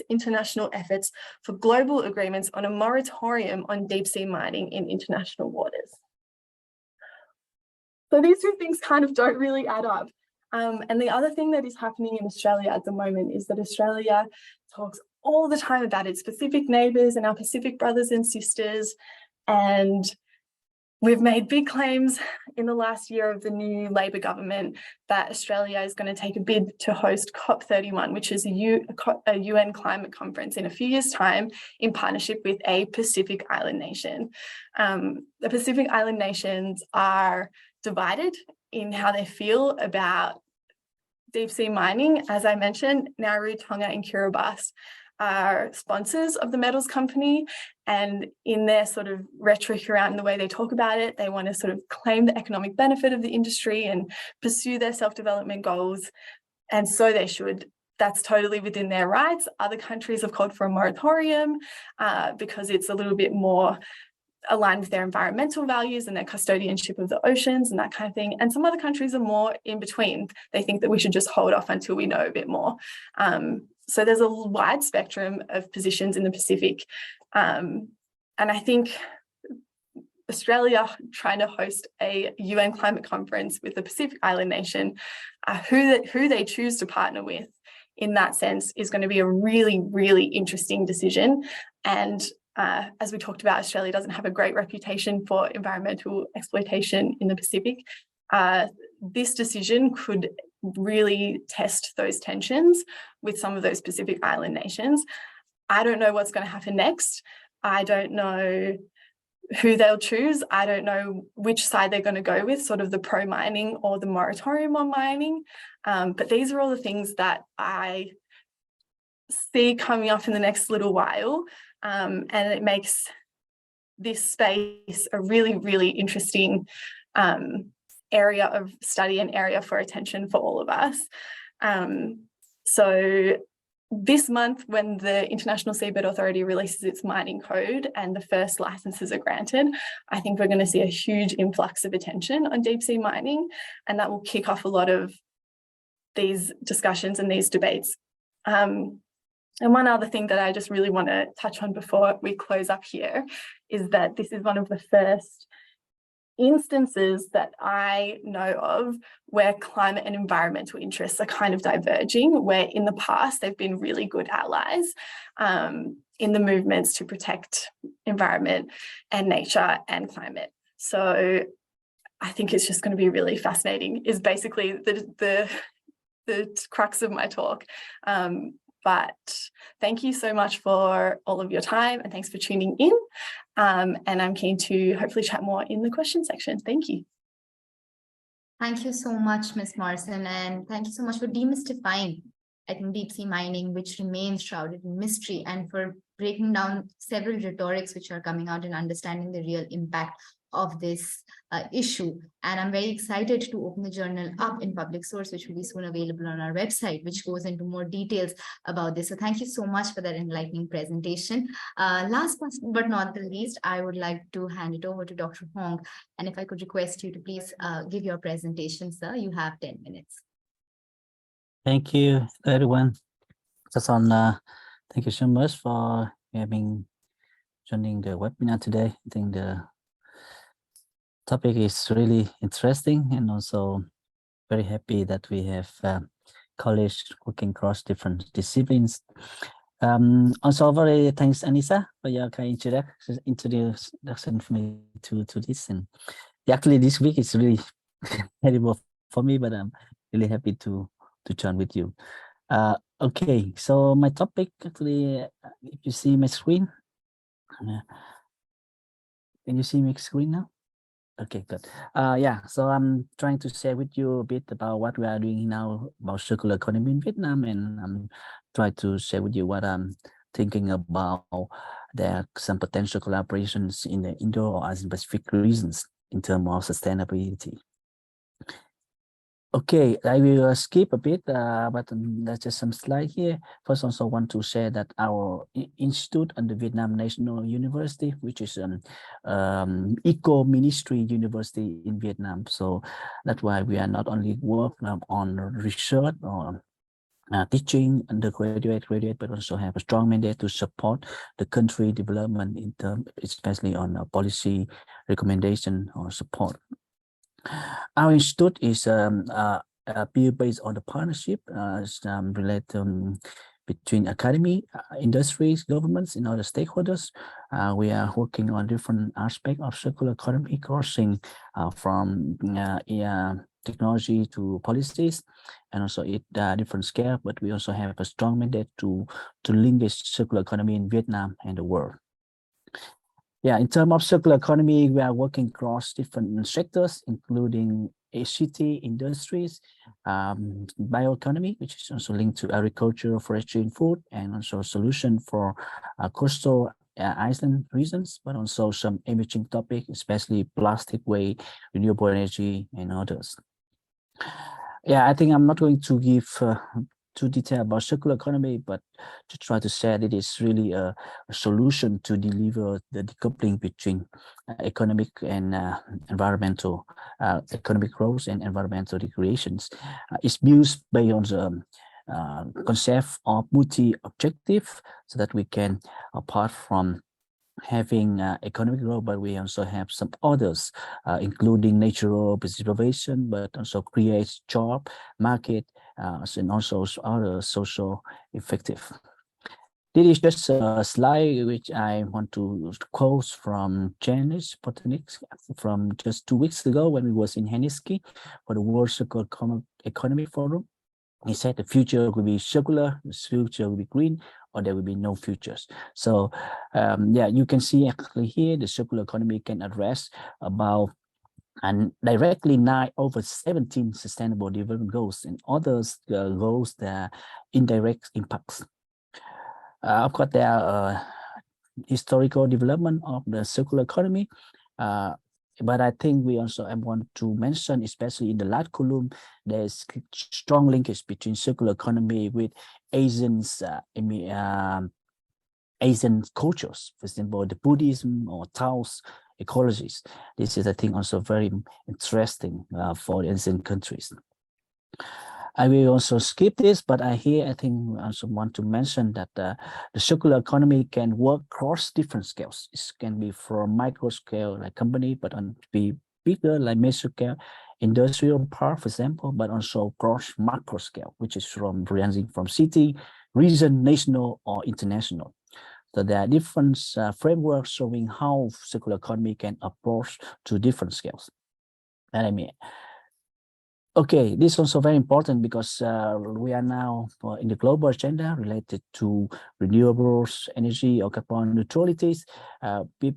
international efforts for global agreements on a moratorium on deep sea mining in international waters. So these two things kind of don't really add up. And the other thing that is happening in Australia at the moment is that Australia talks all the time about its Pacific neighbours and our Pacific brothers and sisters. And we've made big claims in the last year of the new Labor government that Australia is going to take a bid to host COP31, which is a UN climate conference in a few years' time in partnership with a Pacific Island nation. The Pacific Island nations are divided in how they feel about deep sea mining. As I mentioned, Nauru, Tonga and Kiribati are sponsors of the Metals Company, and in their sort of rhetoric around the way they talk about it, they want to sort of claim the economic benefit of the industry and pursue their self-development goals, and so they should. That's totally within their rights. Other countries have called for a moratorium because it's a little bit more aligned with their environmental values and their custodianship of the oceans and that kind of thing. And some other countries are more in between. They think that we should just hold off until we know a bit more. So there's a wide spectrum of positions in the Pacific. And I think Australia trying to host a UN climate conference with the Pacific Island nation, who they choose to partner with in that sense is going to be a really, really interesting decision. And as we talked about, Australia doesn't have a great reputation for environmental exploitation in the Pacific. This decision could really test those tensions with some of those Pacific Island nations. I don't know what's going to happen next. I don't know who they'll choose. I don't know which side they're going to go with, sort of the pro-mining or the moratorium on mining. But these are all the things that I see coming up in the next little while. And it makes this space a really, really interesting area of study and area for attention for all of us. So this month, when the International Seabed Authority releases its mining code and the first licenses are granted, I think we're going to see a huge influx of attention on deep sea mining, and that will kick off a lot of these discussions and these debates. And one other thing that I just really want to touch on before we close up here is that this is one of the first instances that I know of where climate and environmental interests are kind of diverging, where in the past they've been really good allies in the movements to protect environment and nature and climate. So I think it's just going to be really fascinating, is basically the crux of my talk. But thank you so much for all of your time, and thanks for tuning in. And I'm keen to hopefully chat more in the question section. Thank you. Thank you so much, Ms. Morison, and thank you so much for demystifying I think, deep sea mining, which remains shrouded in mystery, and for breaking down several rhetorics which are coming out and understanding the real impact of this issue. And I'm very excited to open the journal up in public source, which will be soon available on our website, which goes into more details about this. So thank you so much for that enlightening presentation. Last but not the least, I would like to hand it over to Dr. Hong. And if I could request you to please give your presentation, sir, you have 10 minutes. Thank you, everyone. Thank you so much for joining the webinar today. I think the topic is really interesting, and also very happy that we have colleagues working across different disciplines. Also very thanks, Annisa, for your kind introduction for me to this. And actually this week is really terrible for me, but I'm really happy to join with you. Okay, so my topic, actually, if you see my screen, can you see my screen now? Okay, good. Yeah, so I'm trying to share with you a bit about what we are doing now about circular economy in Vietnam, and I'm trying to share with you what I'm thinking about. There are some potential collaborations in the Indo or Indo-Pacific regions in terms of sustainability. Okay, I will skip a bit, but there's just some slide here. First, also want to share that our institute under Vietnam National University, which is eco-ministry university in Vietnam. So that's why we are not only working on research or teaching undergraduate, graduate, but also have a strong mandate to support the country development in terms, especially on policy recommendation or support. Our institute is based on the partnership related between academy, industries, governments, and other stakeholders. We are working on different aspects of circular economy, crossing from technology to policies, and also at different scale. But we also have a strong mandate to link this circular economy in Vietnam and the world. Yeah, in terms of circular economy, we are working across different sectors, including ACT industries, bioeconomy, which is also linked to agriculture, forestry, and food, and also solution for coastal island regions, but also some emerging topics, especially plastic waste, renewable energy, and others. Yeah, I think I'm not going to give too detailed about circular economy, but to try to say that it is really a solution to deliver the decoupling between economic and environmental, economic growth and environmental degradation. It's built based on the concept of multi-objective, so that we can, apart from having economic growth, but we also have some others, including natural preservation, but also create job, market, and also other social effective. This is just a slide which I want to quote from Janis Potanic from just 2 weeks ago when we was in Helsinki for the World Circular Economy Forum. He said the future will be circular, the future will be green, or there will be no futures. So yeah, you can see actually here the circular economy can address about and directly 9 over 17 sustainable development goals, and others goals that are indirect impacts. Of course, there are historical development of the circular economy, but I think we also want to mention, especially in the last column, there's strong linkage between circular economy with Asian cultures, for example, the Buddhism or Taoist ecologies. This is, I think, also very interesting for the Asian countries. I will also skip this, but I think I also want to mention that the circular economy can work across different scales. It can be from micro scale like company, but on be bigger like meso scale, industrial park, for example, but also cross macro scale, which is ranging from city, region, national, or international. So there are different frameworks showing how circular economy can approach to different scales. And I mean, okay, this is also very important because we are now in the global agenda related to renewables, energy, or carbon neutralities.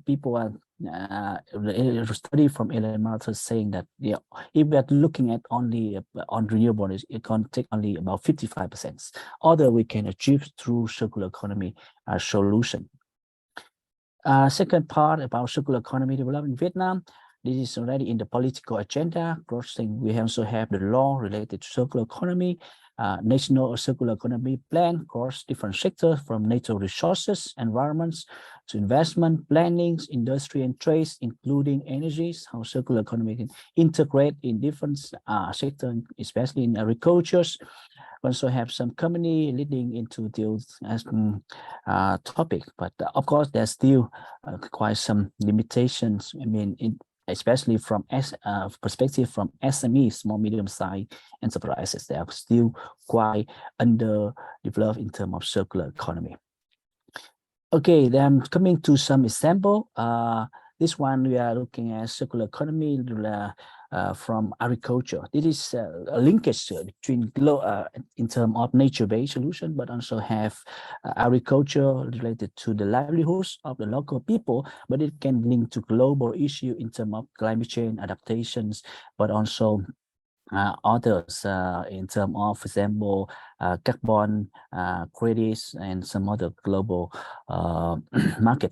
People are a study from Ellen Martha saying that if we are looking at only on renewables, it can take only about 55%. Other we can achieve through circular economy solution. Second part about circular economy development in Vietnam. This is already in the political agenda. Crossing, we also have the law related to circular economy, national circular economy plan across different sectors from natural resources, environments, to investment, plannings, industry and trades, including energies, how circular economy can integrate in different sectors, especially in agriculture. Also have some company leading into those topic, but of course there's still quite some limitations. I mean, especially from perspective from SMEs, small medium-sized enterprises, they are still quite underdeveloped in terms of circular economy. Okay, then coming to some example. This one we are looking at circular economy from agriculture. This is a linkage between in terms of nature-based solution, but also have agriculture related to the livelihoods of the local people, but it can link to global issue in terms of climate change adaptations, but also others in terms of, for example, carbon credits and some other global market.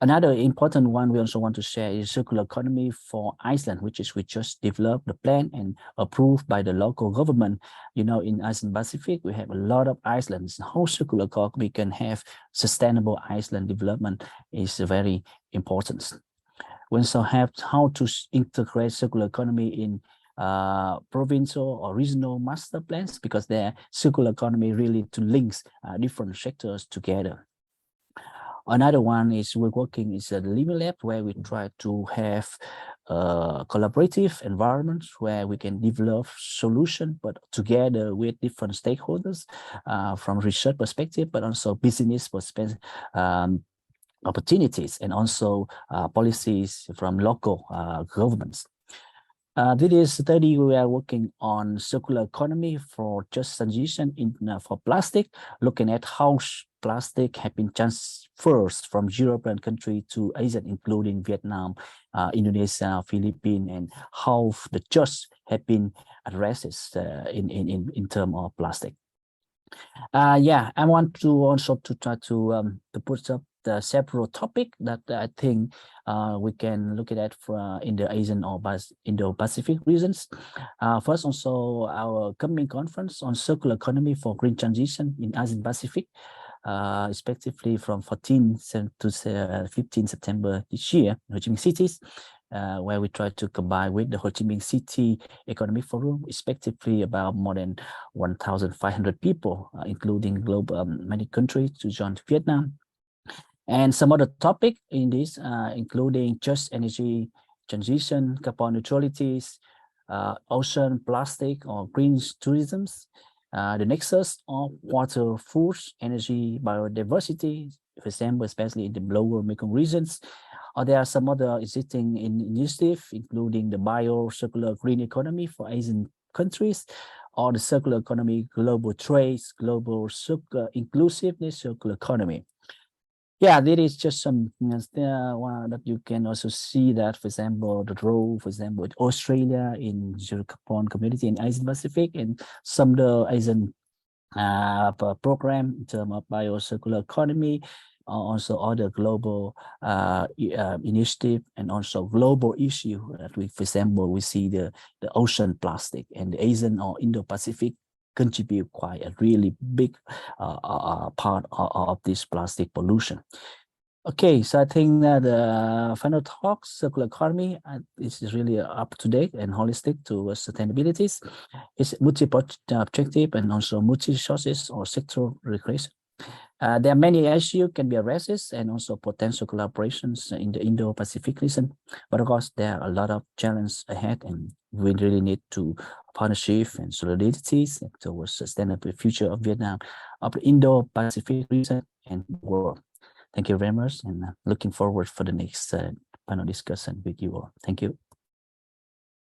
Another important one we also want to share is circular economy for Iceland, which is we just developed the plan and approved by the local government. You know, in Indo-Pacific, we have a lot of islands. How circular economy can have sustainable Iceland development is very important. We also have how to integrate circular economy in provincial or regional master plans, because their circular economy really to links different sectors together. Another one is we're working is a Living Lab, where we try to have collaborative environments where we can develop solution, but together with different stakeholders from research perspective, but also business perspective, opportunities, and also policies from local governments. This is a study we are working on circular economy for just transition in for plastic, looking at how plastic have been transferred from European country to Asia, including Vietnam, Indonesia, Philippines, and how the just have been addressed in terms of plastic. Yeah, I want to also to try to put up the several topic that I think we can look at for in the Asian or Indo-Pacific regions. First, also our coming conference on circular economy for green transition in Asian Pacific, respectively from 14 to 15 September this year, Ho Chi Minh cities, where we try to combine with the Ho Chi Minh City Economic Forum, respectively about more than 1,500 people, including global many countries to join Vietnam. And some other topic in this, including just energy transition, carbon neutralities, ocean plastic or green tourism, the nexus of water, foods, energy, biodiversity, for example, especially in the lower Mekong regions. Or there are some other existing initiatives, including the bio-circular green economy for Asian countries, or the circular economy, global trades, global inclusiveness, circular economy. Yeah, there is just some one that you can also see that, for example, the role, for example, with Australia in zero carbon community in Asian Pacific, and some of the Asian program in terms of bio-circular economy, also other global initiative, and also global issue that we, for example, we see the ocean plastic, and the Asian or Indo-Pacific contribute quite a really big part of this plastic pollution. Okay, so I think that the final talk, circular economy, this is really up to date and holistic to sustainability. It's multi-objective and also multi-sources or sector recreation. There are many issues can be addressed, and also potential collaborations in the Indo-Pacific region. But of course, there are a lot of challenges ahead, and we really need to partnership and solidarities towards sustainable future of Vietnam, of the Indo-Pacific region and the world. Thank you very much, and looking forward for the next panel discussion with you all. Thank you.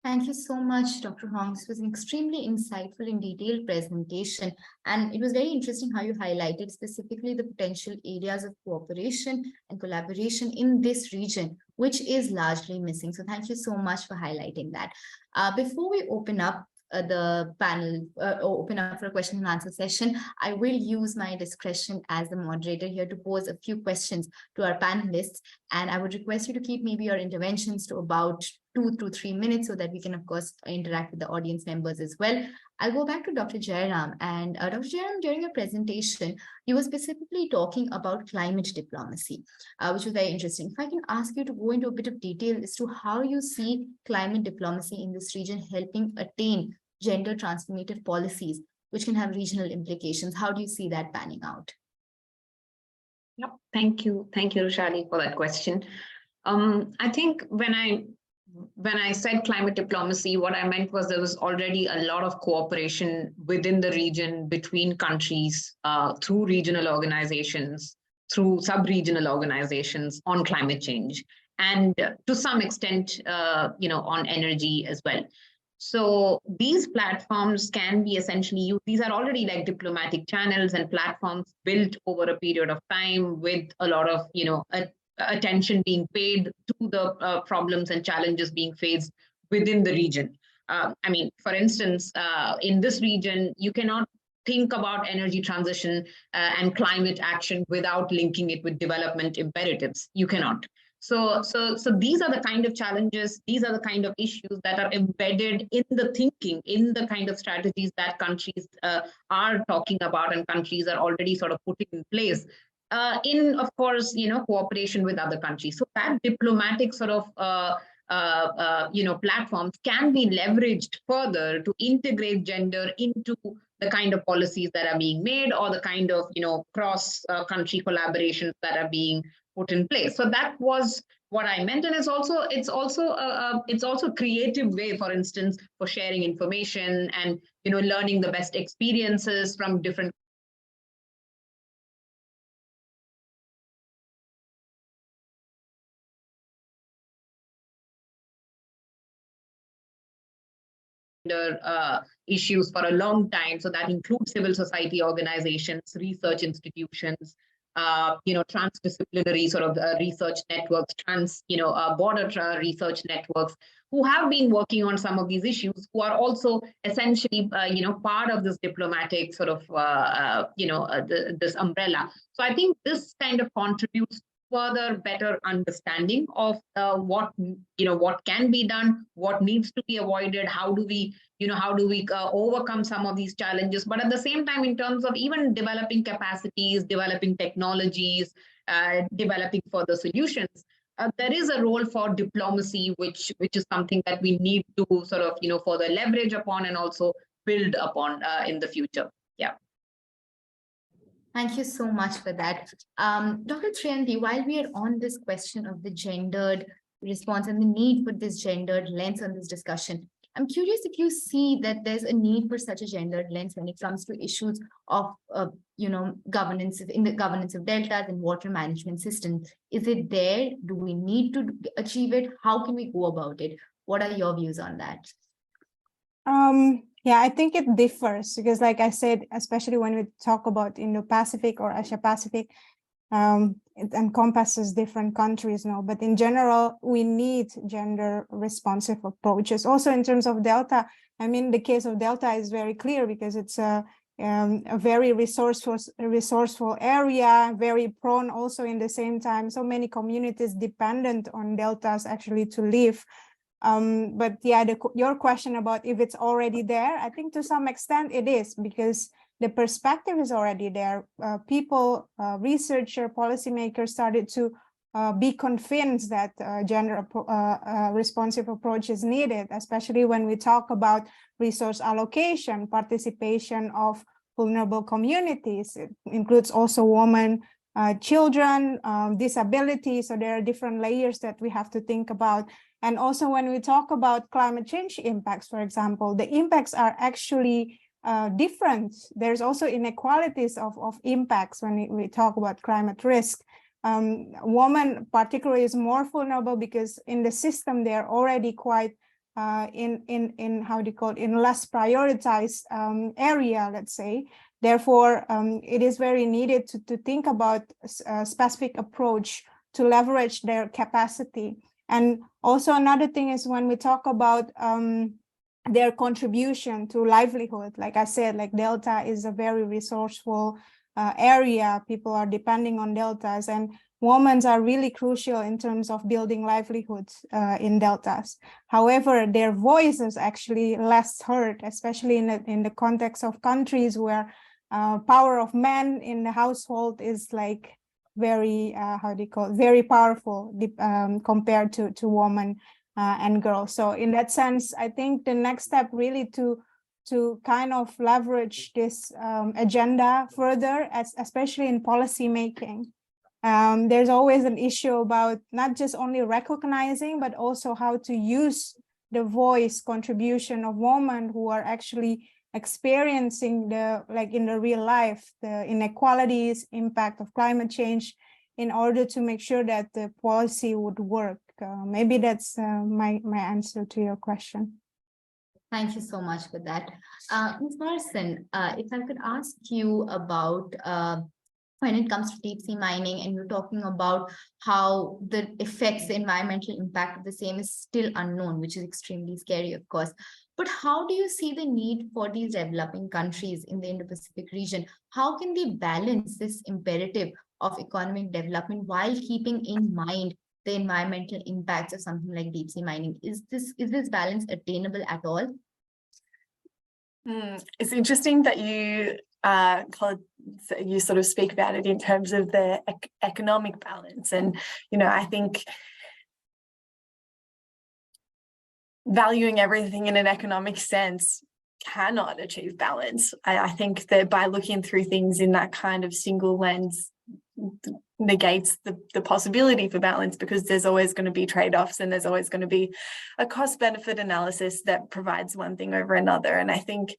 Thank you so much, Dr. Hong. This was an extremely insightful and detailed presentation. And it was very interesting how you highlighted specifically the potential areas of cooperation and collaboration in this region, which is largely missing. So thank you so much for highlighting that. Before we open up the panel, open up for a question and answer session, I will use my discretion as the moderator here to pose a few questions to our panelists. And I would request you to keep maybe your interventions to about 2 to 3 minutes so that we can, of course, interact with the audience members as well. I'll go back to Dr. Jayaram. And Dr. Jayaram, during your presentation, you were specifically talking about climate diplomacy, which was very interesting. If I can ask you to go into a bit of detail as to how you see climate diplomacy in this region helping attain gender transformative policies, which can have regional implications. How do you see that panning out? Yep. Thank you, Rushali, for that question. I think when I said climate diplomacy, what I meant was there was already a lot of cooperation within the region between countries through regional organizations, through sub-regional organizations on climate change, and to some extent, on energy as well. So these platforms can be essentially used. These are already like diplomatic channels and platforms built over a period of time with a lot of, attention being paid to the problems and challenges being faced within the region. For instance, in this region, you cannot think about energy transition and climate action without linking it with development imperatives. You cannot. So these are the kind of challenges, these are the kind of issues that are embedded in the thinking, in the kind of strategies that countries are talking about and countries are already sort of putting in place. In, of course, cooperation with other countries. So that diplomatic sort of, platforms can be leveraged further to integrate gender into the kind of policies that are being made or the kind of, cross-country collaborations that are being put in place. So that was what I meant. And it's also a creative way, for instance, for sharing information and, learning the best experiences from different issues for a long time. So that includes civil society organizations, research institutions, transdisciplinary sort of research networks, border research networks, who have been working on some of these issues, who are also essentially, part of this diplomatic sort of, this umbrella. So I think this kind of contributes further better understanding of what can be done, what needs to be avoided, how do we overcome some of these challenges, but at the same time, in terms of even developing capacities, developing technologies, developing further solutions, there is a role for diplomacy, which is something that we need to sort of further leverage upon and also build upon in the future. Yeah. Thank you so much for that. Dr. Triyanti, while we are on this question of the gendered response and the need for this gendered lens on this discussion, I'm curious if you see that there's a need for such a gendered lens when it comes to issues of, governance, in the governance of deltas and water management systems. Is it there? Do we need to achieve it? How can we go about it? What are your views on that? Yeah, I think it differs because, like I said, especially when we talk about Indo-Pacific or Asia-Pacific, it encompasses different countries now. But in general, we need gender-responsive approaches. Also, in terms of Delta, the case of Delta is very clear because it's a very resourceful area, very prone also in the same time. So many communities dependent on deltas actually to live. But yeah, your question about if it's already there, I think to some extent it is, because the perspective is already there. People, researchers, policymakers started to be convinced that gender-responsive approach is needed, especially when we talk about resource allocation, participation of vulnerable communities. It includes also women, children, disabilities. So there are different layers that we have to think about. And also when we talk about climate change impacts, for example, the impacts are actually different. There's also inequalities of impacts when we talk about climate risk. Women particularly is more vulnerable because in the system they're already quite in how do you call it, in less prioritized area, let's say. Therefore, it is very needed to think about a specific approach to leverage their capacity. And also another thing is when we talk about their contribution to livelihood, like I said, like Delta is a very resourceful area. People are depending on deltas, and women are really crucial in terms of building livelihoods in deltas. However, their voice is actually less heard, especially in the context of countries where power of men in the household is like very how do you call it, very powerful compared to women and girls. So in that sense, I think the next step really to kind of leverage this agenda further, especially in policy making. There's always an issue about not just only recognizing, but also how to use the voice contribution of women who are actually experiencing in the real life, the inequalities, impact of climate change, in order to make sure that the policy would work. Maybe that's my answer to your question. Thank you so much for that. Ms. Morison, if I could ask you about when it comes to deep sea mining, and you're talking about how the effects, the environmental impact of the same is still unknown, which is extremely scary, of course. But how do you see the need for these developing countries in the Indo-Pacific region? How can they balance this imperative of economic development while keeping in mind the environmental impacts of something like deep sea mining? Is this balance attainable at all? It's interesting that you you sort of speak about it in terms of the economic balance, and I think valuing everything in an economic sense cannot achieve balance. I think that by looking through things in that kind of single lens negates the possibility for balance, because there's always going to be trade-offs, and there's always going to be a cost-benefit analysis that provides one thing over another. And I think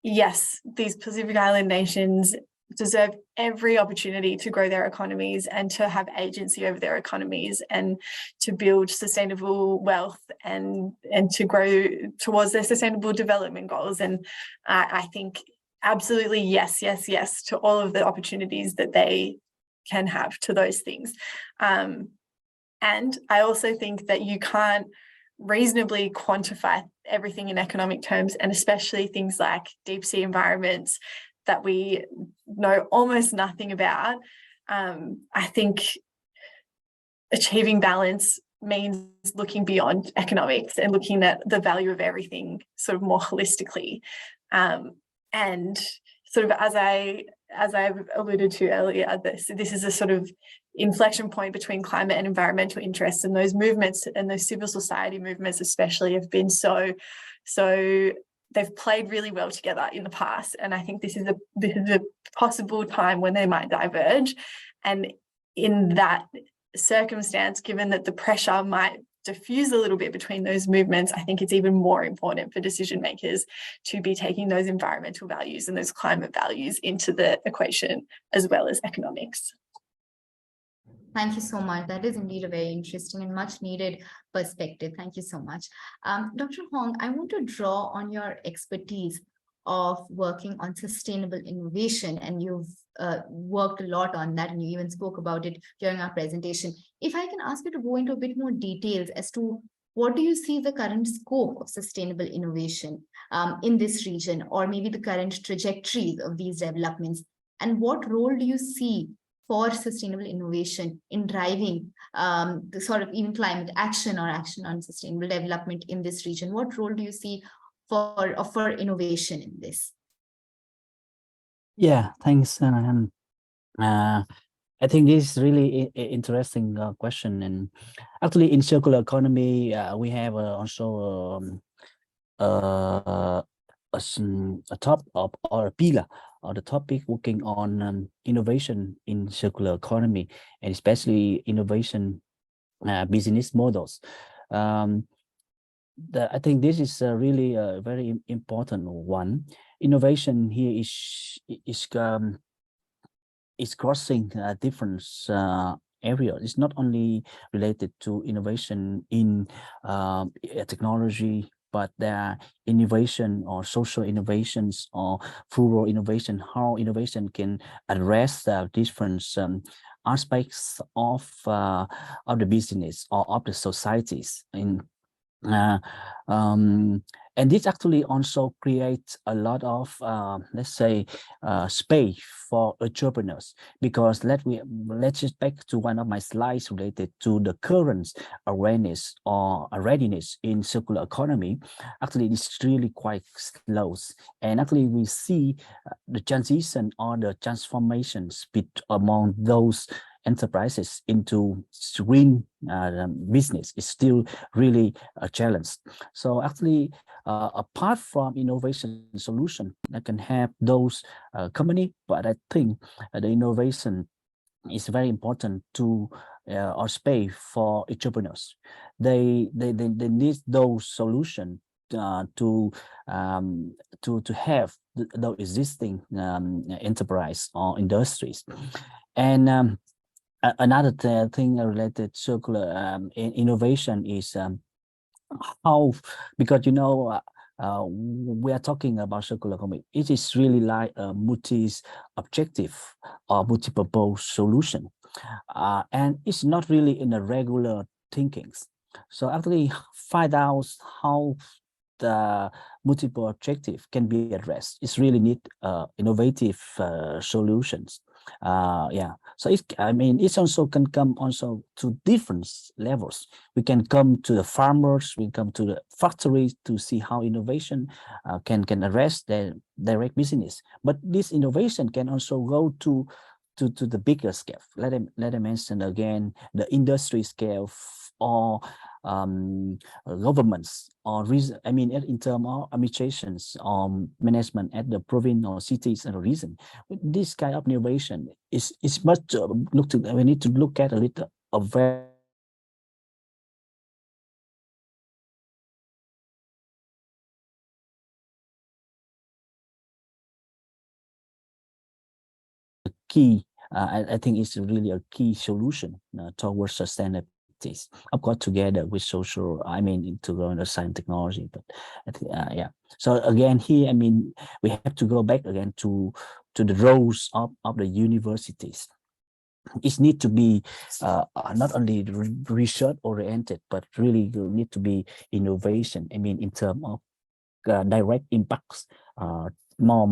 yes, these Pacific Island nations deserve every opportunity to grow their economies and to have agency over their economies and to build sustainable wealth and to grow towards their sustainable development goals. And I think absolutely yes to all of the opportunities that they can have to those things. And I also think that you can't reasonably quantify everything in economic terms, and especially things like deep sea environments that we know almost nothing about. I think achieving balance means looking beyond economics and looking at the value of everything sort of more holistically. And sort of as I've alluded to earlier, this is a sort of inflection point between climate and environmental interests, and those movements and those civil society movements especially have been so they've played really well together in the past, and I think this is a possible time when they might diverge. And in that circumstance, given that the pressure might diffuse a little bit between those movements, I think it's even more important for decision makers to be taking those environmental values and those climate values into the equation as well as economics. Thank you so much. That is indeed a very interesting and much needed perspective. Thank you so much. Dr. Hong, I want to draw on your expertise of working on sustainable innovation, and you've worked a lot on that, and you even spoke about it during our presentation. If I can ask you to go into a bit more details as to what do you see the current scope of sustainable innovation in this region, or maybe the current trajectories of these developments, and what role do you see for sustainable innovation in driving the sort of even climate action or action on sustainable development in this region? What role do you see for innovation in this? Yeah, thanks. I think this is really interesting question. And actually, in circular economy, we have also a top of or a pillar or the topic working on innovation in circular economy, and especially innovation business models. I think this is really a very important one. Innovation here is crossing different areas. It's not only related to innovation in technology, but there are innovation or social innovations or rural innovation, how innovation can address different aspects of the business or of the societies. And this actually also creates a lot of, let's say, space for entrepreneurs, because let's just back to one of my slides related to the current awareness or readiness in circular economy. Actually, it's really quite slow, and actually we see the transition or the transformations among those enterprises into green business is still really a challenge. So actually, apart from innovation solution that can have those company, but I think the innovation is very important to or space for entrepreneurs. They need those solutions to have the existing enterprise or industries. And another thing related to circular innovation is how, because we are talking about circular economy. It is really like a multi-objective or multi-purpose solution, and it's not really in the regular thinkings. So actually find out how the multiple objective can be addressed. It's really need innovative solutions. So it also can come also to different levels. We can come to the farmers, we come to the factories to see how innovation can address their direct business. But this innovation can also go to the bigger scale. Let me mention again the industry scale or governments, or in terms of administrations or management at the province or cities and region. This kind of innovation is much we need to look at a little of very key. I think it's really a key solution towards sustainability. Of course, together with social, to go into science technology. But yeah. So again, here, we have to go back again to the roles of the universities. It needs to be not only research oriented, but really need to be innovation. In terms of direct impacts, more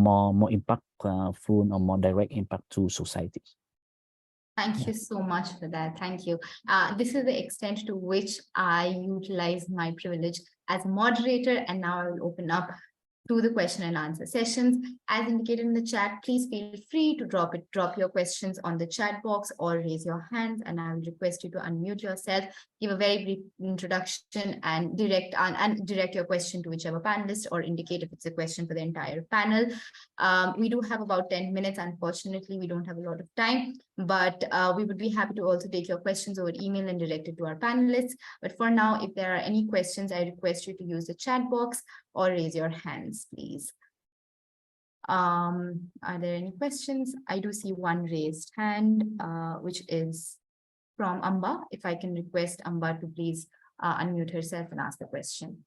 impactful or more direct impact to society. Thank you so much for that. Thank you. This is the extent to which I utilize my privilege as a moderator, and now I will open up to the question and answer sessions. As indicated in the chat, please feel free to drop your questions on the chat box or raise your hands, and I will request you to unmute yourself, give a very brief introduction, and direct your question to whichever panelist, or indicate if it's a question for the entire panel. We do have about 10 minutes. Unfortunately, we don't have a lot of time, but we would be happy to also take your questions over email and direct it to our panelists. But for now, if there are any questions, I request you to use the chat box or raise your hands, please. Are there any questions? I do see one raised hand, which is from Amba. If I can request Amba to please unmute herself and ask the question.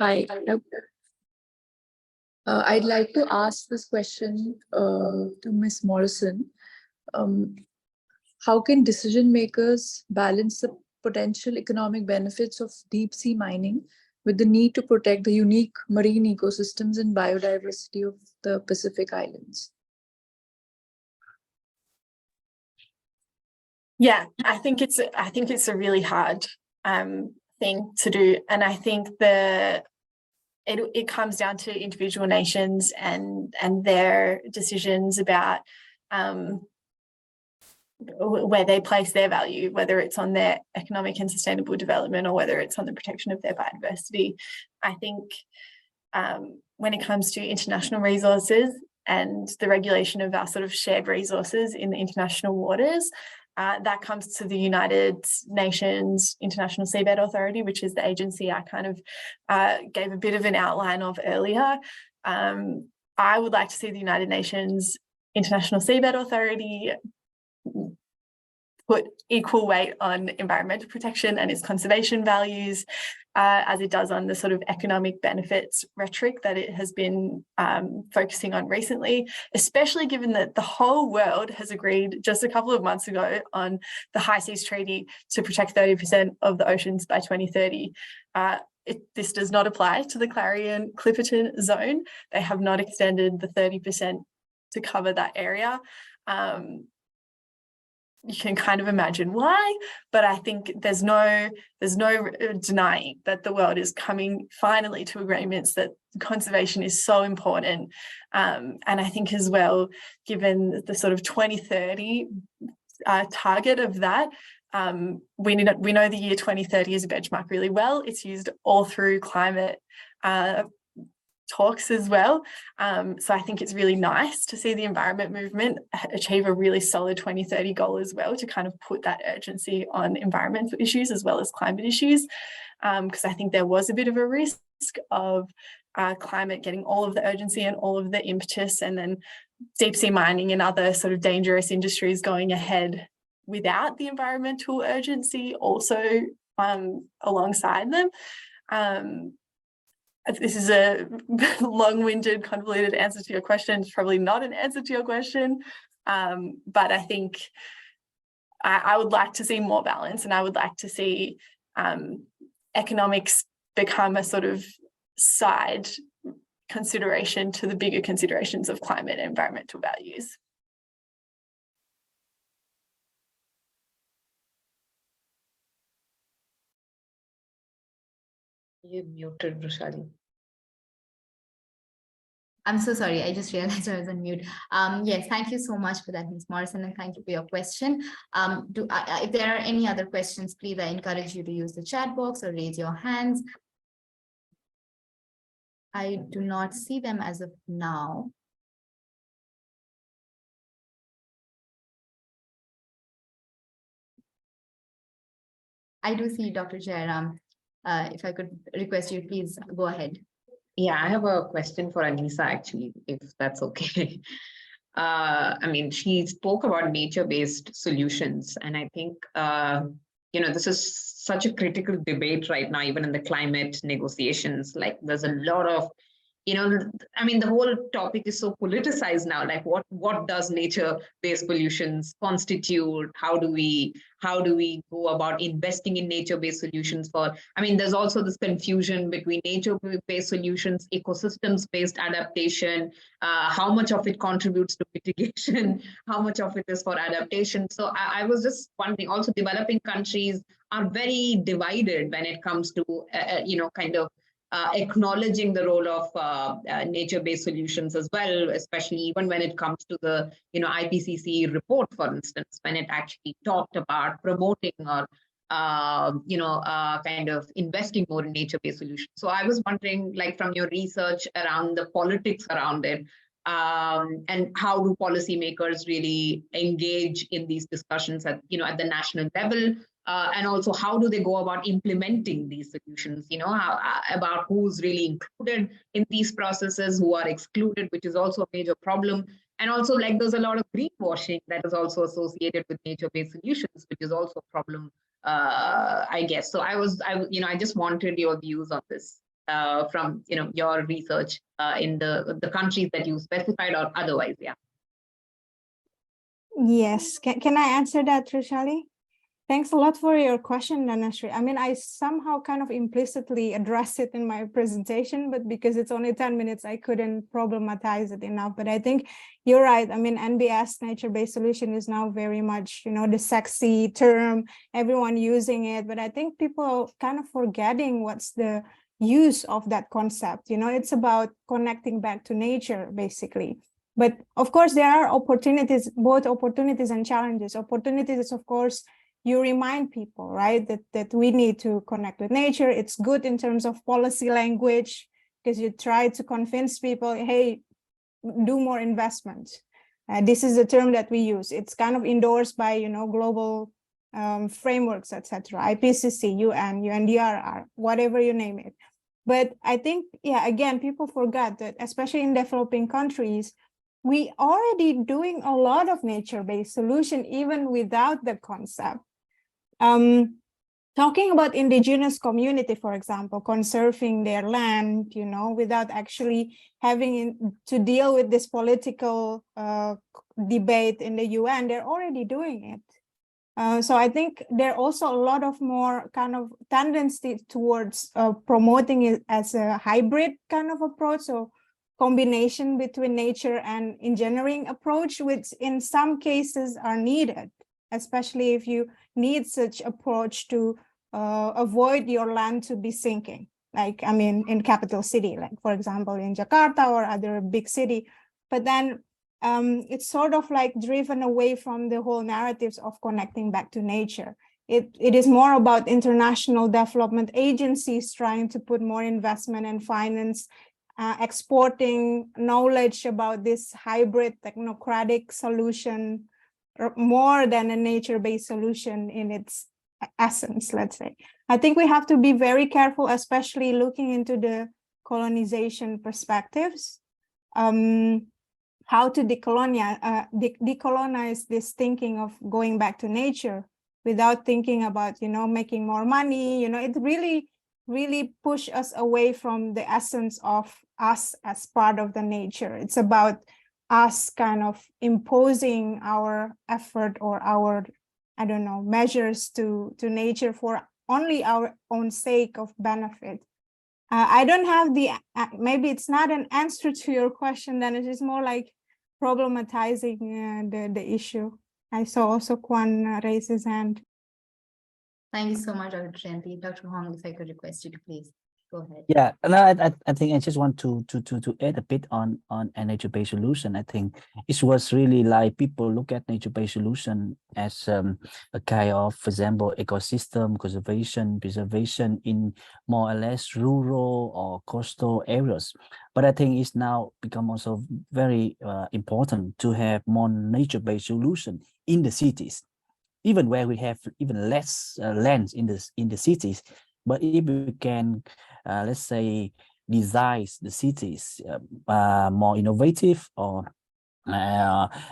Hi. I'd like to ask this question to Ms. Morison. How can decision makers balance the potential economic benefits of deep sea mining with the need to protect the unique marine ecosystems and biodiversity of the Pacific Islands? Yeah, I think it's a really hard thing to do, and I think it comes down to individual nations and their decisions about where they place their value, whether it's on their economic and sustainable development or whether it's on the protection of their biodiversity. I think when it comes to international resources, and the regulation of our sort of shared resources in the international waters. That comes to the United Nations International Seabed Authority, which is the agency I kind of gave a bit of an outline of earlier. I would like to see the United Nations International Seabed Authority put equal weight on environmental protection and its conservation values, as it does on the sort of economic benefits rhetoric that it has been focusing on recently, especially given that the whole world has agreed just a couple of months ago on the High Seas Treaty to protect 30% of the oceans by 2030. This does not apply to the Clarion-Clipperton zone. They have not extended the 30% to cover that area. You can kind of imagine why, but I think there's no denying that the world is coming finally to agreements that conservation is so important. And I think as well, given the sort of 2030 target of that, we know the year 2030 is a benchmark really well. It's used all through climate talks as well. So I think it's really nice to see the environment movement achieve a really solid 2030 goal as well, to kind of put that urgency on environmental issues as well as climate issues. Because I think there was a bit of a risk of climate getting all of the urgency and all of the impetus, and then deep sea mining and other sort of dangerous industries going ahead without the environmental urgency also alongside them. This is a long-winded, convoluted answer to your question. It's probably not an answer to your question, but I think I would like to see more balance, and I would like to see economics become a sort of side consideration to the bigger considerations of climate and environmental values. You're muted, Roshali. I'm so sorry. I just realized I was on mute. Yes, thank you so much for that, Ms. Morison, and thank you for your question. If there are any other questions, please, I encourage you to use the chat box or raise your hands. I do not see them as of now. I do see Dr. Jayaram. If I could request you, please go ahead. Yeah, I have a question for Annisa, actually, if that's okay. I mean, she spoke about nature-based solutions, and I think, this is such a critical debate right now, even in the climate negotiations. Like, there's a lot of, I mean, the whole topic is so politicized now. Like, what does nature-based solutions constitute? How do we go about investing in nature-based solutions I mean, there's also this confusion between nature-based solutions, ecosystems-based adaptation, how much of it contributes to mitigation, how much of it is for adaptation. So I was just wondering, also developing countries are very divided when it comes to, acknowledging the role of nature-based solutions as well, especially even when it comes to the IPCC report, for instance, when it actually talked about promoting or kind of investing more in nature-based solutions. So I was wondering, like, from your research around the politics around it, and how do policymakers really engage in these discussions at the national level? And also, how do they go about implementing these solutions? About who's really included in these processes, who are excluded, which is also a major problem. And also, like, there's a lot of greenwashing that is also associated with nature-based solutions, which is also a problem, I guess. So I just wanted your views on this from your research in the countries that you specified or otherwise. Yeah. Yes, can I answer that, Roshali? Thanks a lot for your question, Dhanasree. I mean, I somehow kind of implicitly addressed it in my presentation, but because it's only 10 minutes, I couldn't problematize it enough. But I think you're right. I mean, NBS, nature-based solution, is now very much, the sexy term, everyone using it. But I think people are kind of forgetting what's the use of that concept. It's about connecting back to nature, basically. But of course, there are opportunities, both opportunities and challenges. Opportunities is, of course, you remind people, right, that we need to connect with nature. It's good in terms of policy language, because you try to convince people, hey, do more investments. This is the term that we use. It's kind of endorsed by, you know, global frameworks, etc. IPCC, UN, UNDRR, whatever you name it. But I think, yeah, again, people forget that, especially in developing countries, we already doing a lot of nature-based solution even without the concept. Talking about indigenous community, for example, conserving their land, you know, without actually having to deal with this political debate in the UN, they're already doing it. So I think there are also a lot of more kind of tendency towards promoting it as a hybrid kind of approach, so combination between nature and engineering approach, which in some cases are needed, especially if you need such approach to avoid your land to be sinking. Like, I mean, in capital city, like for example, in Jakarta or other big city, but then it's sort of like driven away from the whole narratives of connecting back to nature. It is more about international development agencies trying to put more investment and finance, exporting knowledge about this hybrid technocratic solution, more than a nature-based solution in its essence, let's say. I think we have to be very careful, especially looking into the colonization perspectives. How to decolonize this thinking of going back to nature without thinking about, you know, making more money. You know, it really push us away from the essence of us as part of the nature. It's about us kind of imposing our effort or our, I don't know, measures to nature for only our own sake of benefit. I don't have the, maybe it's not an answer to your question, then it is more like problematizing the issue. I saw also Quan raise his hand. Thank you so much, Dr. Triyanti. Dr. Hong, if I could request you to please go ahead. Yeah, no, I think I just want to add a bit on a nature-based solution. I think it was really like people look at nature-based solution as a kind of, for example, ecosystem conservation, preservation in more or less rural or coastal areas. But I think it's now become also very important to have more nature-based solution in the cities, even where we have even less lands in the cities. But if we can, let's say, design the cities more innovative, or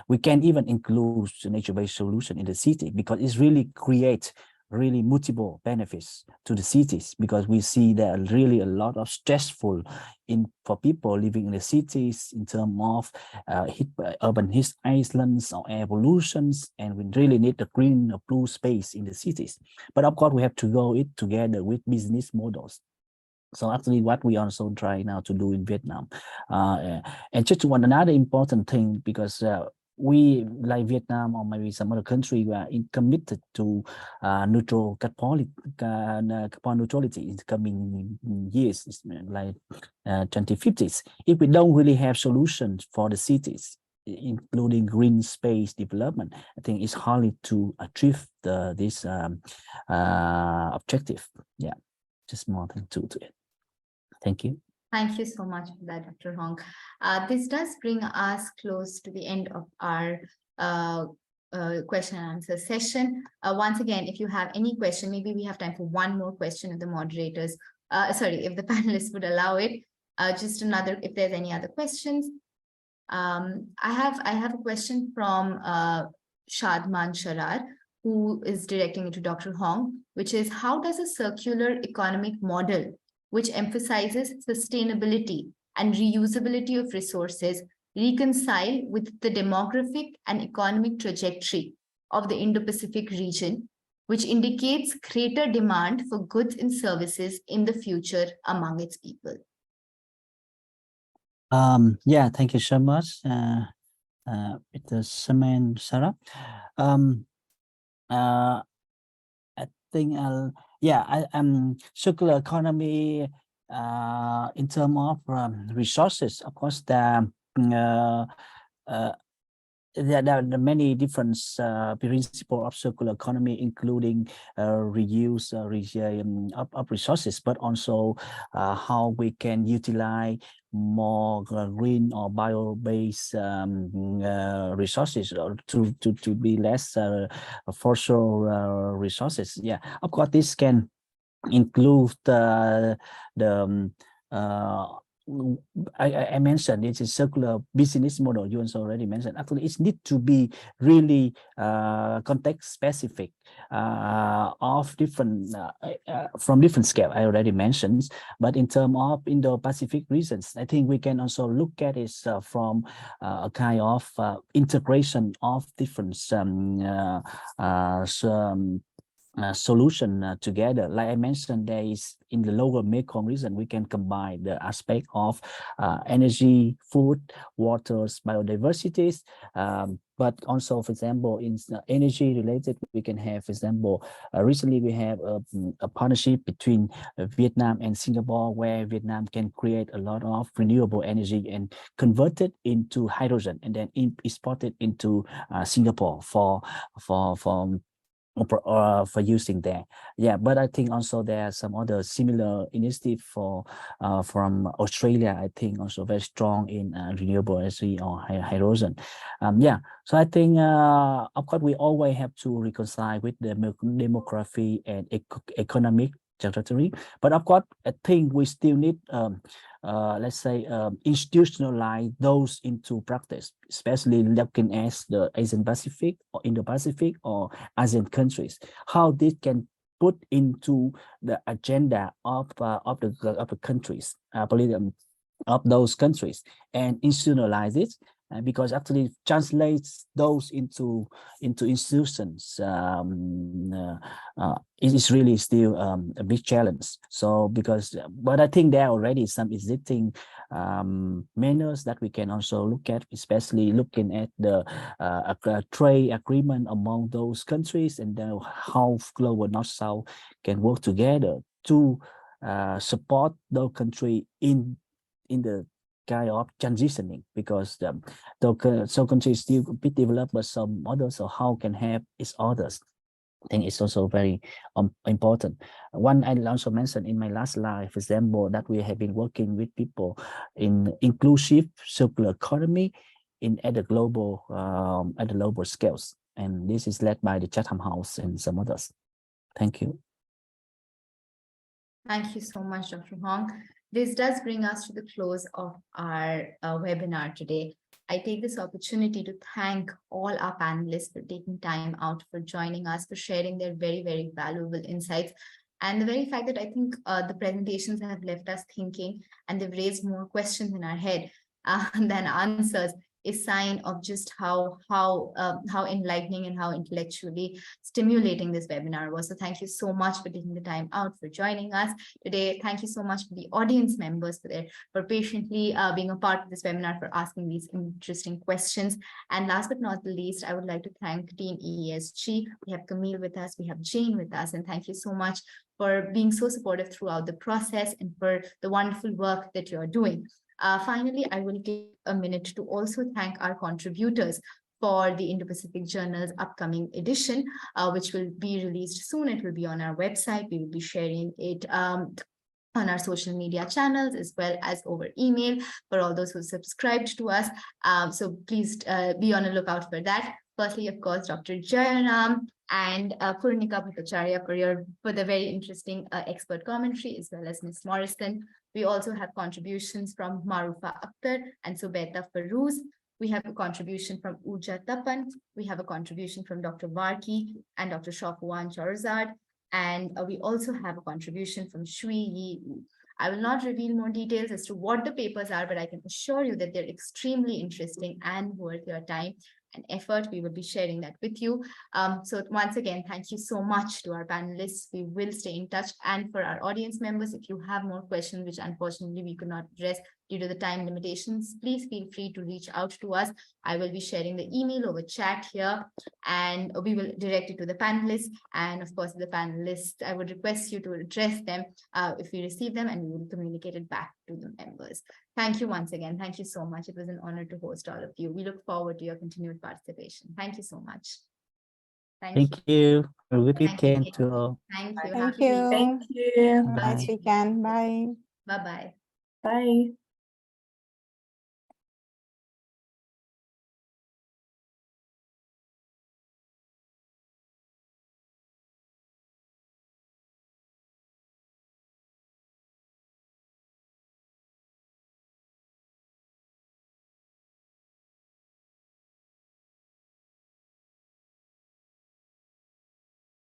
we can even include nature-based solution in the city, because it's really create really multiple benefits to the cities, because we see there are really a lot of stressful for people living in the cities in terms of urban heat islands or air pollutions, and we really need the green or blue space in the cities. But of course, we have to go it together with business models. So actually what we also try now to do in Vietnam. And just one another important thing, because we, like Vietnam or maybe some other country, we are committed to neutral carbon neutrality in the coming years, like 2050s. If we don't really have solutions for the cities, including green space development, I think it's hard to achieve this objective. Yeah, just more thing to it. Thank you. Thank you so much for that, Dr. Hong. This does bring us close to the end of our question and answer session. Once again, if you have any question, maybe we have time for one more question if the moderators, if the panelists would allow it. Just another, if there's any other questions. I have a question from Shadman Sharar, who is directing it to Dr. Hong, which is, how does a circular economic model which emphasizes sustainability and reusability of resources reconcile with the demographic and economic trajectory of the Indo-Pacific region, which indicates greater demand for goods and services in the future among its people? Yeah, thank you so much, Mr. Saman Sarah. I think circular economy in terms of resources. Of course, there are many different principles of circular economy, including reuse of resources, but also how we can utilize more green or bio-based resources, or to be less fossil resources. Yeah, of course, this can include the I mentioned it's a circular business model. You also already mentioned. Actually, it needs to be really context specific, of different from different scale. I already mentioned, but in terms of Indo-Pacific regions, I think we can also look at it from a kind of integration of different solution together. Like I mentioned, there is in the lower Mekong region, we can combine the aspect of energy, food, waters, biodiversities, but also, for example, in energy related, we can have, for example, recently we have a partnership between Vietnam and Singapore, where Vietnam can create a lot of renewable energy and convert it into hydrogen and then export it into Singapore for using there. Yeah, but I think also there are some other similar initiative from Australia. I think also very strong in renewable energy or hydrogen. Yeah, so I think of course we always have to reconcile with the demography and economic trajectory, but of course I think we still need let's say institutionalize those into practice, especially looking at the Asian Pacific or Indo-Pacific or ASEAN countries, how this can put into the agenda of the countries, of those countries, and institutionalize it. Because actually translates those into institutions, it is really still a big challenge. So but I think there are already some existing manners that we can also look at, especially looking at the trade agreement among those countries, and how global North-South can work together to support those countries in the kind of transitioning, because some countries still a bit developed, but some others, so how can help its others. I think it's also very important. One I also mentioned in my last slide, for example, that we have been working with people in inclusive circular economy at the global scales, and this is led by the Chatham House and some others. Thank you. Thank you so much, Dr. Hong. This does bring us to the close of our webinar today. I take this opportunity to thank all our panelists for taking time out, for joining us, for sharing their very, very valuable insights. And the very fact that I think the presentations have left us thinking, and they've raised more questions in our head than answers, is sign of just how enlightening and how intellectually stimulating this webinar was. So thank you so much for taking the time out, for joining us today. Thank you so much for the audience members for patiently being a part of this webinar, for asking these interesting questions. And last but not the least, I would like to thank Team ESG. We have Camille with us, we have Jane with us, and thank you so much for being so supportive throughout the process and for the wonderful work that you're doing. Finally, I will take a minute to also thank our contributors for the Indo-Pacific Journal's upcoming edition, which will be released soon. It will be on our website. We will be sharing it on our social media channels, as well as over email for all those who subscribed to us. So please be on the lookout for that. Firstly, of course, Dr. Jayaram and Purnika Bhattacharya for the very interesting expert commentary, as well as Ms. Morison. We also have contributions from Marufa Akhtar and Subeta Farouz. We have a contribution from Uja Tapan. We have a contribution from Dr. Varki and Dr. Shaukuan Chorzad. And we also have a contribution from Shui Yi. I will not reveal more details as to what the papers are, but I can assure you that they're extremely interesting and worth your time and effort. We will be sharing that with you. So once again, thank you so much to our panelists. We will stay in touch. And for our audience members, if you have more questions, which unfortunately we could not address due to the time limitations, please feel free to reach out to us. I will be sharing the email over chat here, and we will direct it to the panelists. And of course, the panelists, I would request you to address them if we receive them, and we will communicate it back to the members. Thank you once again. Thank you so much. It was an honor to host all of you. We look forward to your continued participation. Thank you so much. Thank you. Have a good Thank you, weekend Kate. to all. Thank you. Thank Happy weekend. you. Thank you. Have a nice weekend. Bye. Bye-bye. Bye.